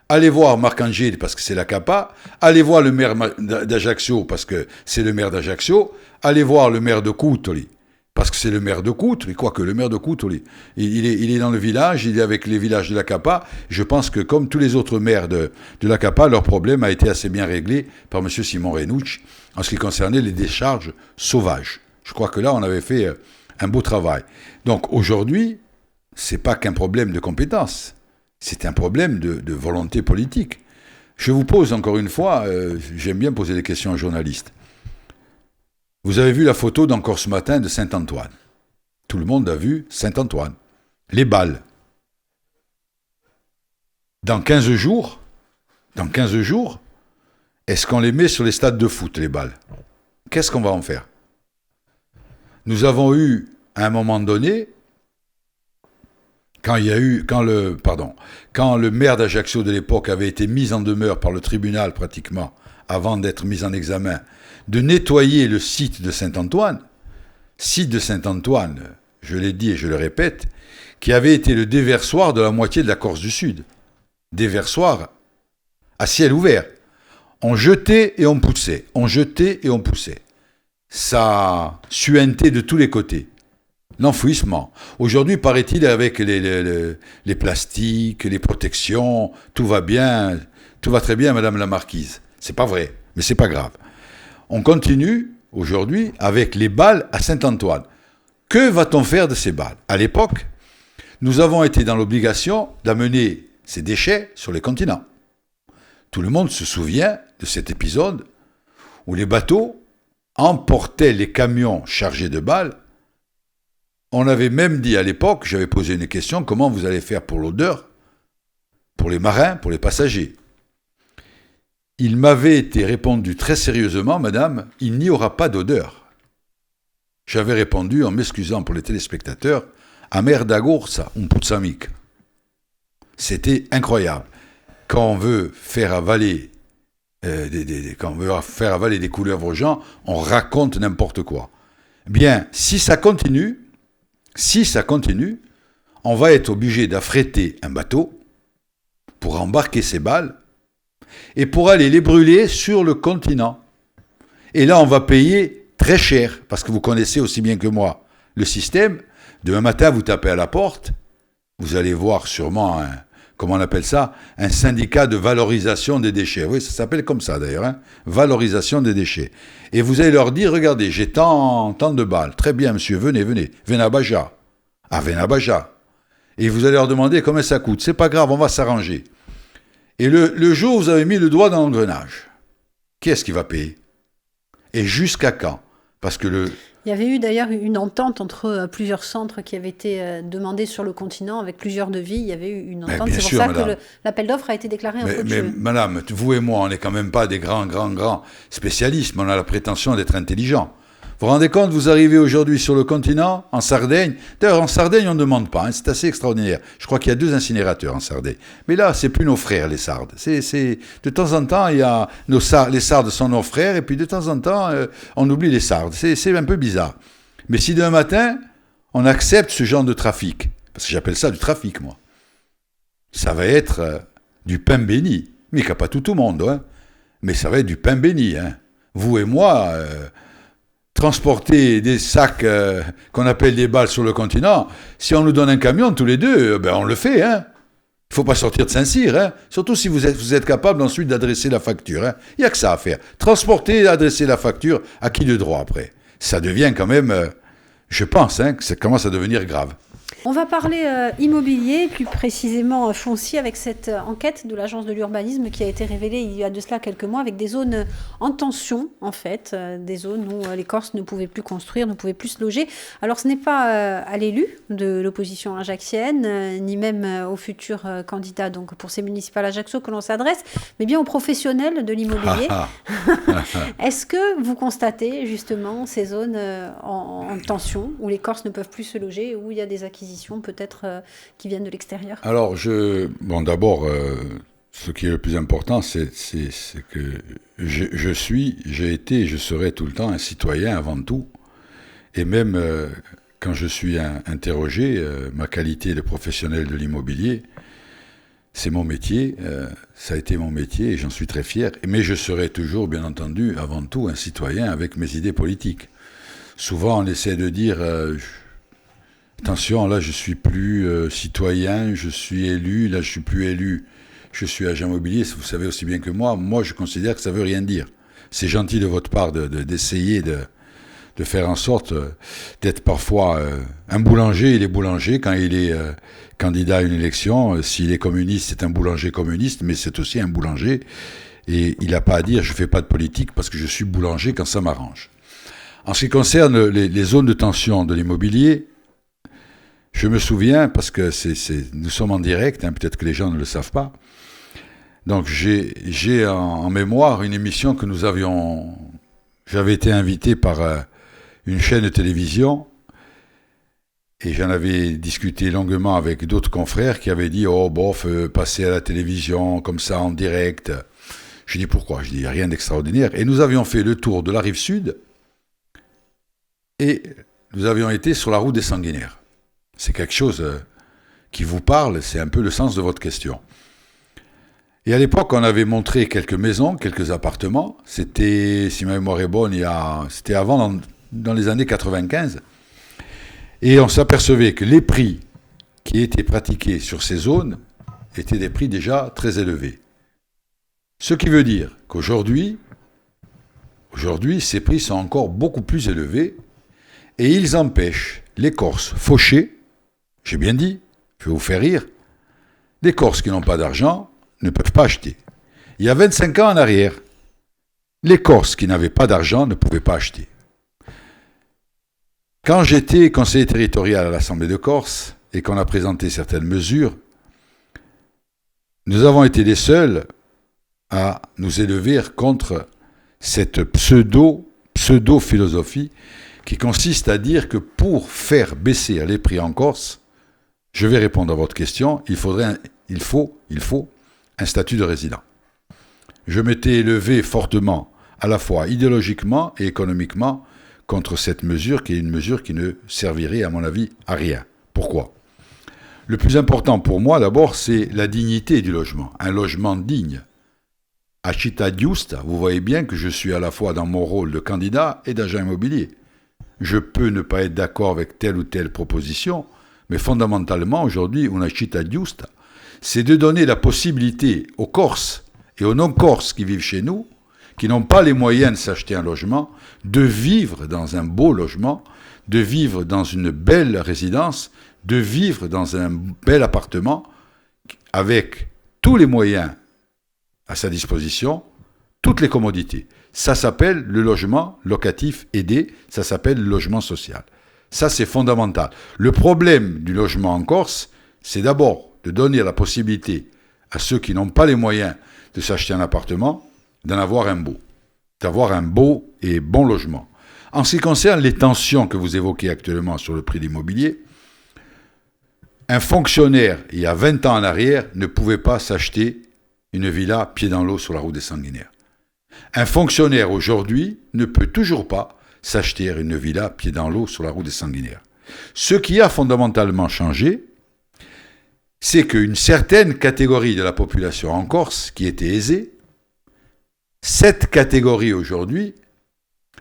allez voir Marc-Angèle parce que c'est la CAPA, allez voir le maire d'Ajaccio parce que c'est le maire d'Ajaccio, allez voir le maire de Coutoli parce que c'est le maire de Coutoli, quoique le maire de Coutoli, il est dans le village, il est avec les villages de la CAPA. Je pense que comme tous les autres maires de la CAPA, leur problème a été assez bien réglé par M. Simon Renucci en ce qui concernait les décharges sauvages. Je crois que là, on avait fait un beau travail. Donc aujourd'hui, c'est pas qu'un problème de compétence, c'est un problème de volonté politique. Je vous pose encore une fois, j'aime bien poser des questions aux journalistes. Vous avez vu la photo d'encore ce matin de Saint-Antoine. Tout le monde a vu Saint-Antoine. Les balles. Dans 15 jours, est-ce qu'on les met sur les stades de foot, les balles? Qu'est-ce qu'on va en faire? Nous avons eu, à un moment donné, quand le maire d'Ajaccio de l'époque avait été mis en demeure par le tribunal pratiquement, avant d'être mis en examen, de nettoyer le site de Saint-Antoine, je l'ai dit et je le répète, qui avait été le déversoir de la moitié de la Corse du Sud. Déversoir à ciel ouvert. On jetait et on poussait, Ça suintait de tous les côtés. L'enfouissement. Aujourd'hui, paraît-il, avec les plastiques, les protections, tout va bien, tout va très bien, Madame la Marquise. C'est pas vrai, mais c'est pas grave. On continue, aujourd'hui, avec les balles à Saint-Antoine. Que va-t-on faire de ces balles? À l'époque, nous avons été dans l'obligation d'amener ces déchets sur les continents. Tout le monde se souvient de cet épisode où les bateaux emportaient les camions chargés de balles. On avait même dit à l'époque, j'avais posé une question, comment vous allez faire pour l'odeur, pour les marins, pour les passagers? Il m'avait été répondu très sérieusement, madame, il n'y aura pas d'odeur. J'avais répondu, en m'excusant pour les téléspectateurs, a merda gorsa, un puzzamic. C'était incroyable. Quand on veut faire avaler des couleuvres aux gens, on raconte n'importe quoi. Bien, si ça continue, on va être obligé d'affréter un bateau pour embarquer ces balles et pour aller les brûler sur le continent. Et là, on va payer très cher, parce que vous connaissez aussi bien que moi le système. Demain matin, vous tapez à la porte, vous allez voir sûrement comment on appelle ça, un syndicat de valorisation des déchets. Oui, ça s'appelle comme ça d'ailleurs, valorisation des déchets. Et vous allez leur dire, regardez, j'ai tant de balles. Très bien, monsieur, venez. Venabaja. Ah, Venabaja. Et vous allez leur demander combien ça coûte. C'est pas grave, on va s'arranger. Et le jour où vous avez mis le doigt dans l'engrenage, qui est-ce qui va payer? Et jusqu'à quand? Parce que Il y avait eu d'ailleurs une entente entre plusieurs centres qui avaient été demandés sur le continent avec plusieurs devis. Il y avait eu une entente. C'est pour ça que l'appel d'offres a été déclaré en faux de jeu. Mais madame, vous et moi, on n'est quand même pas des grands spécialistes, mais on a la prétention d'être intelligents. Vous vous rendez compte, vous arrivez aujourd'hui sur le continent, en Sardaigne. D'ailleurs, en Sardaigne, on ne demande pas. C'est assez extraordinaire. Je crois qu'il y a 2 incinérateurs en Sardaigne. Mais là, c'est plus nos frères, les Sardes. De temps en temps, les Sardes sont nos frères, et puis de temps en temps, on oublie les Sardes. C'est un peu bizarre. Mais si d'un matin, on accepte ce genre de trafic, parce que j'appelle ça du trafic, moi, ça va être du pain béni. Mais il n'y a pas tout le monde, mais ça va être du pain béni. Vous et moi... transporter des sacs qu'on appelle des balles sur le continent, si on nous donne un camion tous les deux, on le fait. Il ne faut pas sortir de Saint-Cyr. Surtout si vous êtes capable ensuite d'adresser la facture. Il n'y a que ça à faire. Transporter et adresser la facture, à qui de droit après? Ça devient quand même, je pense, que ça commence à devenir grave. On va parler immobilier, plus précisément foncier, avec cette enquête de l'Agence de l'urbanisme qui a été révélée il y a de cela quelques mois, avec des zones en tension, en fait, des zones où les Corses ne pouvaient plus construire, ne pouvaient plus se loger. Alors ce n'est pas à l'élu de l'opposition ajaxienne, ni même au futur candidat donc, pour ces municipales Ajaccio que l'on s'adresse, mais bien aux professionnels de l'immobilier. Est-ce que vous constatez justement ces zones en tension, où les Corses ne peuvent plus se loger, où il y a des acquisitions peut-être qui viennent de l'extérieur? Alors, d'abord, ce qui est le plus important, c'est que j'ai été et je serai tout le temps un citoyen avant tout. Et même quand je suis interrogé, ma qualité de professionnel de l'immobilier, c'est mon métier, ça a été mon métier et j'en suis très fier. Mais je serai toujours, bien entendu, avant tout, un citoyen avec mes idées politiques. Souvent, on essaie de dire attention, là, je suis plus citoyen, je suis élu, là, je suis plus élu, je suis agent immobilier. Vous savez aussi bien que moi, je considère que ça veut rien dire. C'est gentil de votre part d'essayer de faire en sorte d'être parfois un boulanger. Il est boulanger quand il est candidat à une élection. S'il est communiste, c'est un boulanger communiste, mais c'est aussi un boulanger. Et il n'a pas à dire je ne fais pas de politique parce que je suis boulanger quand ça m'arrange. En ce qui concerne les zones de tension de l'immobilier, je me souviens, parce que nous sommes en direct, peut-être que les gens ne le savent pas, donc j'ai en mémoire une émission que j'avais été invité par une chaîne de télévision, et j'en avais discuté longuement avec d'autres confrères qui avaient dit « Oh, bof, passer à la télévision comme ça en direct ». Je dis « Pourquoi ?» Je dis « Rien d'extraordinaire ». Et nous avions fait le tour de la rive sud, et nous avions été sur la route des Sanguinaires. C'est quelque chose qui vous parle, c'est un peu le sens de votre question. Et à l'époque, on avait montré quelques maisons, quelques appartements. C'était, si ma mémoire est bonne, c'était avant, dans les années 95. Et on s'apercevait que les prix qui étaient pratiqués sur ces zones étaient des prix déjà très élevés. Ce qui veut dire qu'aujourd'hui, ces prix sont encore beaucoup plus élevés et ils empêchent les Corses fauchés, j'ai bien dit, je vais vous faire rire, les Corses qui n'ont pas d'argent ne peuvent pas acheter. Il y a 25 ans en arrière, les Corses qui n'avaient pas d'argent ne pouvaient pas acheter. Quand j'étais conseiller territorial à l'Assemblée de Corse et qu'on a présenté certaines mesures, nous avons été les seuls à nous élever contre cette pseudo-philosophie qui consiste à dire que pour faire baisser les prix en Corse, je vais répondre à votre question, il faut un statut de résident. Je m'étais élevé fortement, à la fois idéologiquement et économiquement, contre cette mesure, qui est une mesure qui ne servirait, à mon avis, à rien. Pourquoi ? Le plus important pour moi, d'abord, c'est la dignité du logement. Un logement digne. À città giusta, vous voyez bien que je suis à la fois dans mon rôle de candidat et d'agent immobilier. Je peux ne pas être d'accord avec telle ou telle proposition, mais fondamentalement, aujourd'hui, una città giusta, c'est de donner la possibilité aux Corses et aux non-Corses qui vivent chez nous, qui n'ont pas les moyens de s'acheter un logement, de vivre dans un beau logement, de vivre dans une belle résidence, de vivre dans un bel appartement, avec tous les moyens à sa disposition, toutes les commodités. Ça s'appelle le logement locatif aidé, ça s'appelle le logement social. Ça, c'est fondamental. Le problème du logement en Corse, c'est d'abord de donner la possibilité à ceux qui n'ont pas les moyens de s'acheter un appartement, d'en avoir un beau, d'avoir un beau et bon logement. En ce qui concerne les tensions que vous évoquez actuellement sur le prix de l'immobilier, un fonctionnaire, il y a 20 ans en arrière, ne pouvait pas s'acheter une villa pied dans l'eau sur la route des Sanguinaires. Un fonctionnaire aujourd'hui ne peut toujours pas s'acheter une villa pied dans l'eau sur la route des Sanguinaires. Ce qui a fondamentalement changé, c'est qu'une certaine catégorie de la population en Corse, qui était aisée, cette catégorie aujourd'hui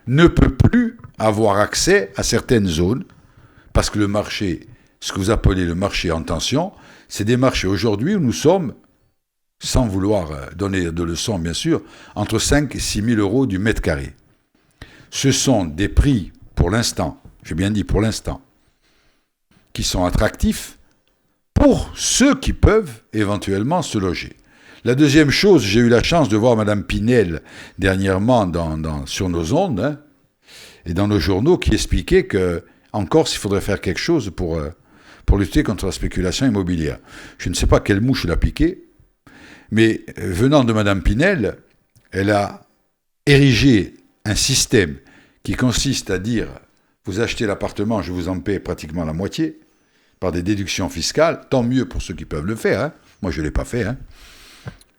ne peut plus avoir accès à certaines zones, parce que le marché, ce que vous appelez le marché en tension, c'est des marchés aujourd'hui où nous sommes, sans vouloir donner de leçons bien sûr, entre 5 et 6 000 euros du mètre carré. Ce sont des prix, pour l'instant, j'ai bien dit pour l'instant, qui sont attractifs pour ceux qui peuvent éventuellement se loger. La deuxième chose, j'ai eu la chance de voir Mme Pinel dernièrement sur nos ondes et dans nos journaux qui expliquait qu'en Corse, il faudrait faire quelque chose pour lutter contre la spéculation immobilière. Je ne sais pas quelle mouche l'a piqué, mais venant de Mme Pinel, elle a érigé un système qui consiste à dire « vous achetez l'appartement, je vous en paie pratiquement la moitié » par des déductions fiscales, tant mieux pour ceux qui peuvent le faire. Moi, je ne l'ai pas fait.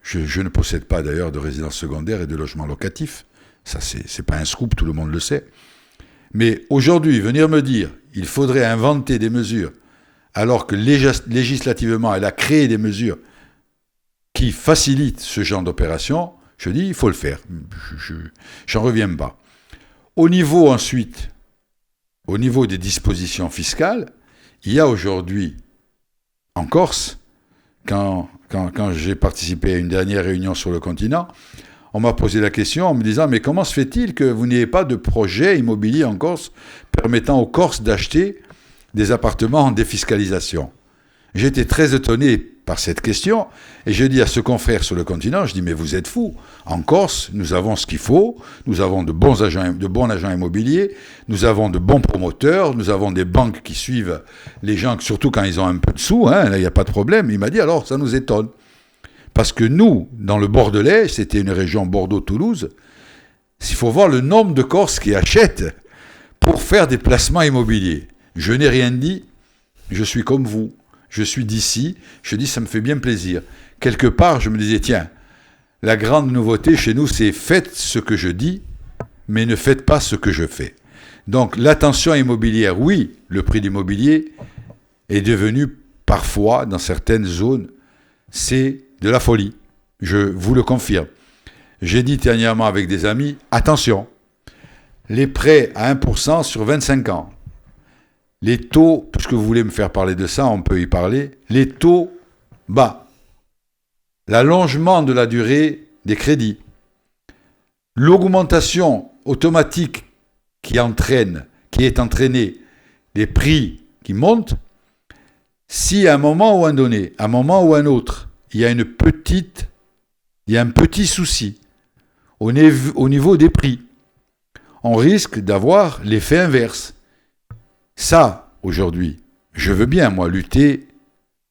Je ne possède pas d'ailleurs de résidence secondaire et de logement locatif. Ça, c'est pas un scoop, tout le monde le sait. Mais aujourd'hui, venir me dire il faudrait inventer des mesures, alors que législativement, elle a créé des mesures qui facilitent ce genre d'opération, je dis il faut le faire. J'en reviens pas. Au niveau ensuite, au niveau des dispositions fiscales, il y a aujourd'hui, en Corse, quand j'ai participé à une dernière réunion sur le continent, on m'a posé la question en me disant « Mais comment se fait-il que vous n'ayez pas de projet immobilier en Corse permettant aux Corses d'acheter des appartements en défiscalisation ?» J'étais très étonné par cette question et je dis à ce confrère sur le continent, je dis « Mais vous êtes fous. En Corse, nous avons ce qu'il faut, nous avons de bons agents immobiliers, nous avons de bons promoteurs, nous avons des banques qui suivent les gens, surtout quand ils ont un peu de sous, hein, là il n'y a pas de problème. » Il m'a dit « Alors, ça nous étonne. » Parce que nous, dans le Bordelais, c'était une région Bordeaux-Toulouse, il faut voir le nombre de Corses qui achètent pour faire des placements immobiliers. Je n'ai rien dit, je suis comme vous, je suis d'ici, je dis ça me fait bien plaisir. Quelque part, je me disais, tiens, la grande nouveauté chez nous, c'est faites ce que je dis, mais ne faites pas ce que je fais. Donc l'attention immobilière, oui, le prix de l'immobilier est devenu parfois, dans certaines zones, c'est de la folie. Je vous le confirme. J'ai dit dernièrement avec des amis, attention, les prêts à 1% sur 25 ans, les taux, puisque vous voulez me faire parler de ça, on peut y parler, les taux bas, l'allongement de la durée des crédits, l'augmentation automatique qui est entraînée des prix qui montent, si à un moment ou un autre, il y a un petit souci au niveau des prix, on risque d'avoir l'effet inverse. Ça, aujourd'hui, je veux bien, moi, lutter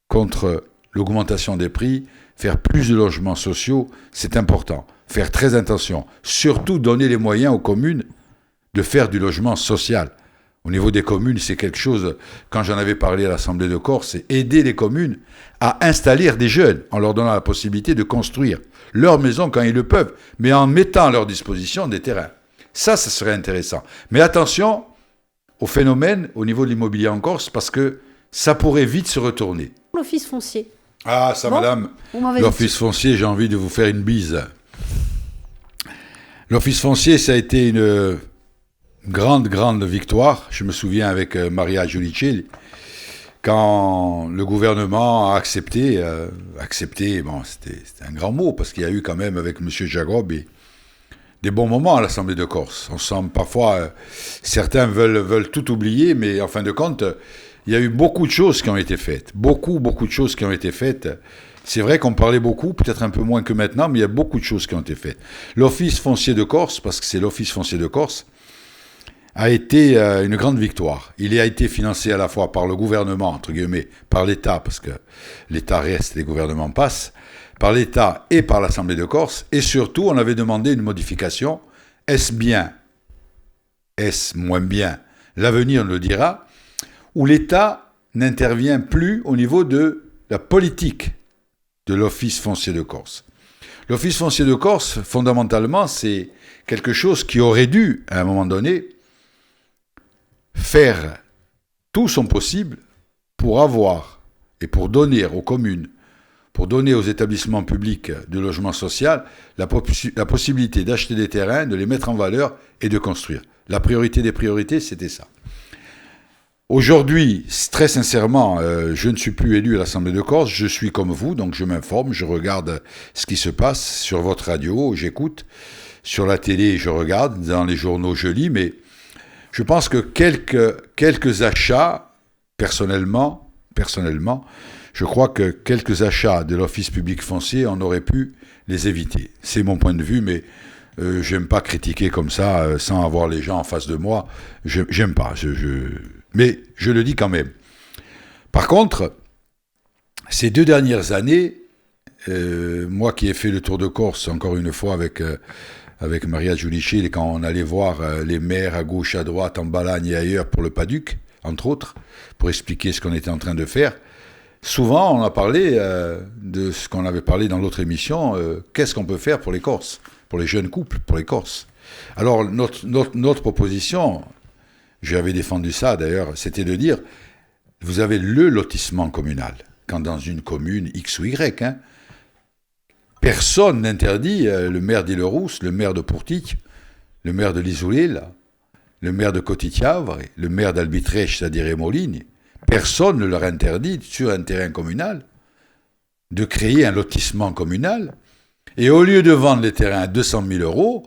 contre l'augmentation des prix, faire plus de logements sociaux, c'est important. Faire très attention. Surtout donner les moyens aux communes de faire du logement social. Au niveau des communes, c'est quelque chose, quand j'en avais parlé à l'Assemblée de Corse, c'est aider les communes à installer des jeunes en leur donnant la possibilité de construire leur maison quand ils le peuvent, mais en mettant à leur disposition des terrains. Ça serait intéressant. Mais attention au phénomène au niveau de l'immobilier en Corse, parce que ça pourrait vite se retourner. L'office foncier. Ah, ça, bon, madame, l'office foncier, j'ai envie de vous faire une bise. L'office foncier, ça a été une grande victoire. Je me souviens avec Maria Giudicelli, quand le gouvernement a accepté, bon, c'était un grand mot, parce qu'il y a eu quand même avec M. Jacob des bons moments à l'Assemblée de Corse. On sent parfois, certains veulent tout oublier, mais en fin de compte, il y a eu beaucoup de choses qui ont été faites. Beaucoup de choses qui ont été faites. C'est vrai qu'on parlait beaucoup, peut-être un peu moins que maintenant, mais il y a beaucoup de choses qui ont été faites. L'Office foncier de Corse, parce que c'est l'Office foncier de Corse, a été une grande victoire. Il a été financé à la fois par le gouvernement, entre guillemets, par l'État, parce que l'État reste, les gouvernements passent, par l'État et par l'Assemblée de Corse, et surtout, on avait demandé une modification. Est-ce bien? Est-ce moins bien? L'avenir nous le dira, où l'État n'intervient plus au niveau de la politique de l'Office foncier de Corse. L'Office foncier de Corse, fondamentalement, c'est quelque chose qui aurait dû, à un moment donné, faire tout son possible pour avoir et pour donner aux communes, pour donner aux établissements publics de logement social la possibilité d'acheter des terrains, de les mettre en valeur et de construire. La priorité des priorités, c'était ça. Aujourd'hui, très sincèrement, je ne suis plus élu à l'Assemblée de Corse, je suis comme vous, donc je m'informe, je regarde ce qui se passe sur votre radio, j'écoute, sur la télé, je regarde, dans les journaux, je lis, mais je pense que quelques achats, personnellement, je crois que quelques achats de l'Office public foncier, on aurait pu les éviter. C'est mon point de vue, mais j'aime pas critiquer comme ça, sans avoir les gens en face de moi. J'aime pas, mais je le dis quand même. Par contre, ces 2 dernières années, moi qui ai fait le tour de Corse, encore une fois, avec Maria Giudicelli, quand on allait voir les maires à gauche, à droite, en Balagne et ailleurs pour le Paduc, entre autres, pour expliquer ce qu'on était en train de faire, souvent on a parlé de ce qu'on avait parlé dans l'autre émission, qu'est-ce qu'on peut faire pour les Corses, pour les jeunes couples, pour les Corses. Alors notre proposition, j'avais défendu ça d'ailleurs, c'était de dire, vous avez le lotissement communal, quand dans une commune X ou Y, hein, personne n'interdit, le maire d'Île-Rousse, le maire de Pourtic, le maire de Lisoulil, le maire de Cotitiavre, le maire d'Albitrèche, c'est-à-dire Émoline, personne ne leur interdit, sur un terrain communal, de créer un lotissement communal. Et au lieu de vendre les terrains à 200 000 euros,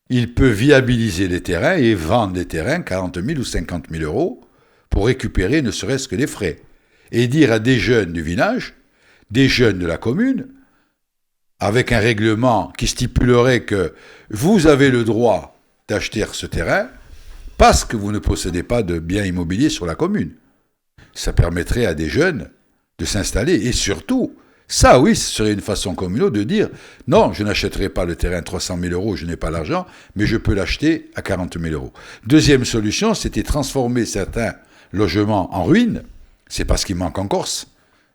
il peut viabiliser les terrains et vendre les terrains 40 000 ou 50 000 euros pour récupérer ne serait-ce que les frais. Et dire à des jeunes du village, des jeunes de la commune, avec un règlement qui stipulerait que vous avez le droit d'acheter ce terrain parce que vous ne possédez pas de biens immobiliers sur la commune. Ça permettrait à des jeunes de s'installer et surtout, ça oui, ce serait une façon communale de dire non, je n'achèterai pas le terrain à 300 000 euros, je n'ai pas l'argent, mais je peux l'acheter à 40 000 euros. Deuxième solution, c'était transformer certains logements en ruines, c'est parce qu'il manque en Corse,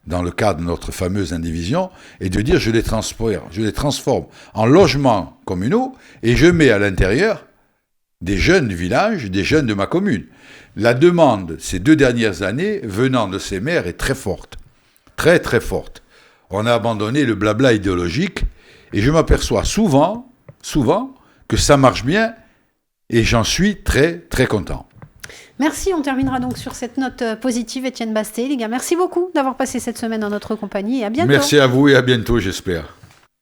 dans le cadre de notre fameuse indivision, et de dire je les transforme en logements communaux et je mets à l'intérieur des jeunes du village, des jeunes de ma commune. La demande, ces 2 dernières années, venant de ces maires, est très forte. Très, très forte. On a abandonné le blabla idéologique et je m'aperçois souvent que ça marche bien et j'en suis très, très content. Merci, on terminera donc sur cette note positive, Étienne Basté. Les gars, merci beaucoup d'avoir passé cette semaine en notre compagnie et à bientôt. Merci à vous et à bientôt, j'espère.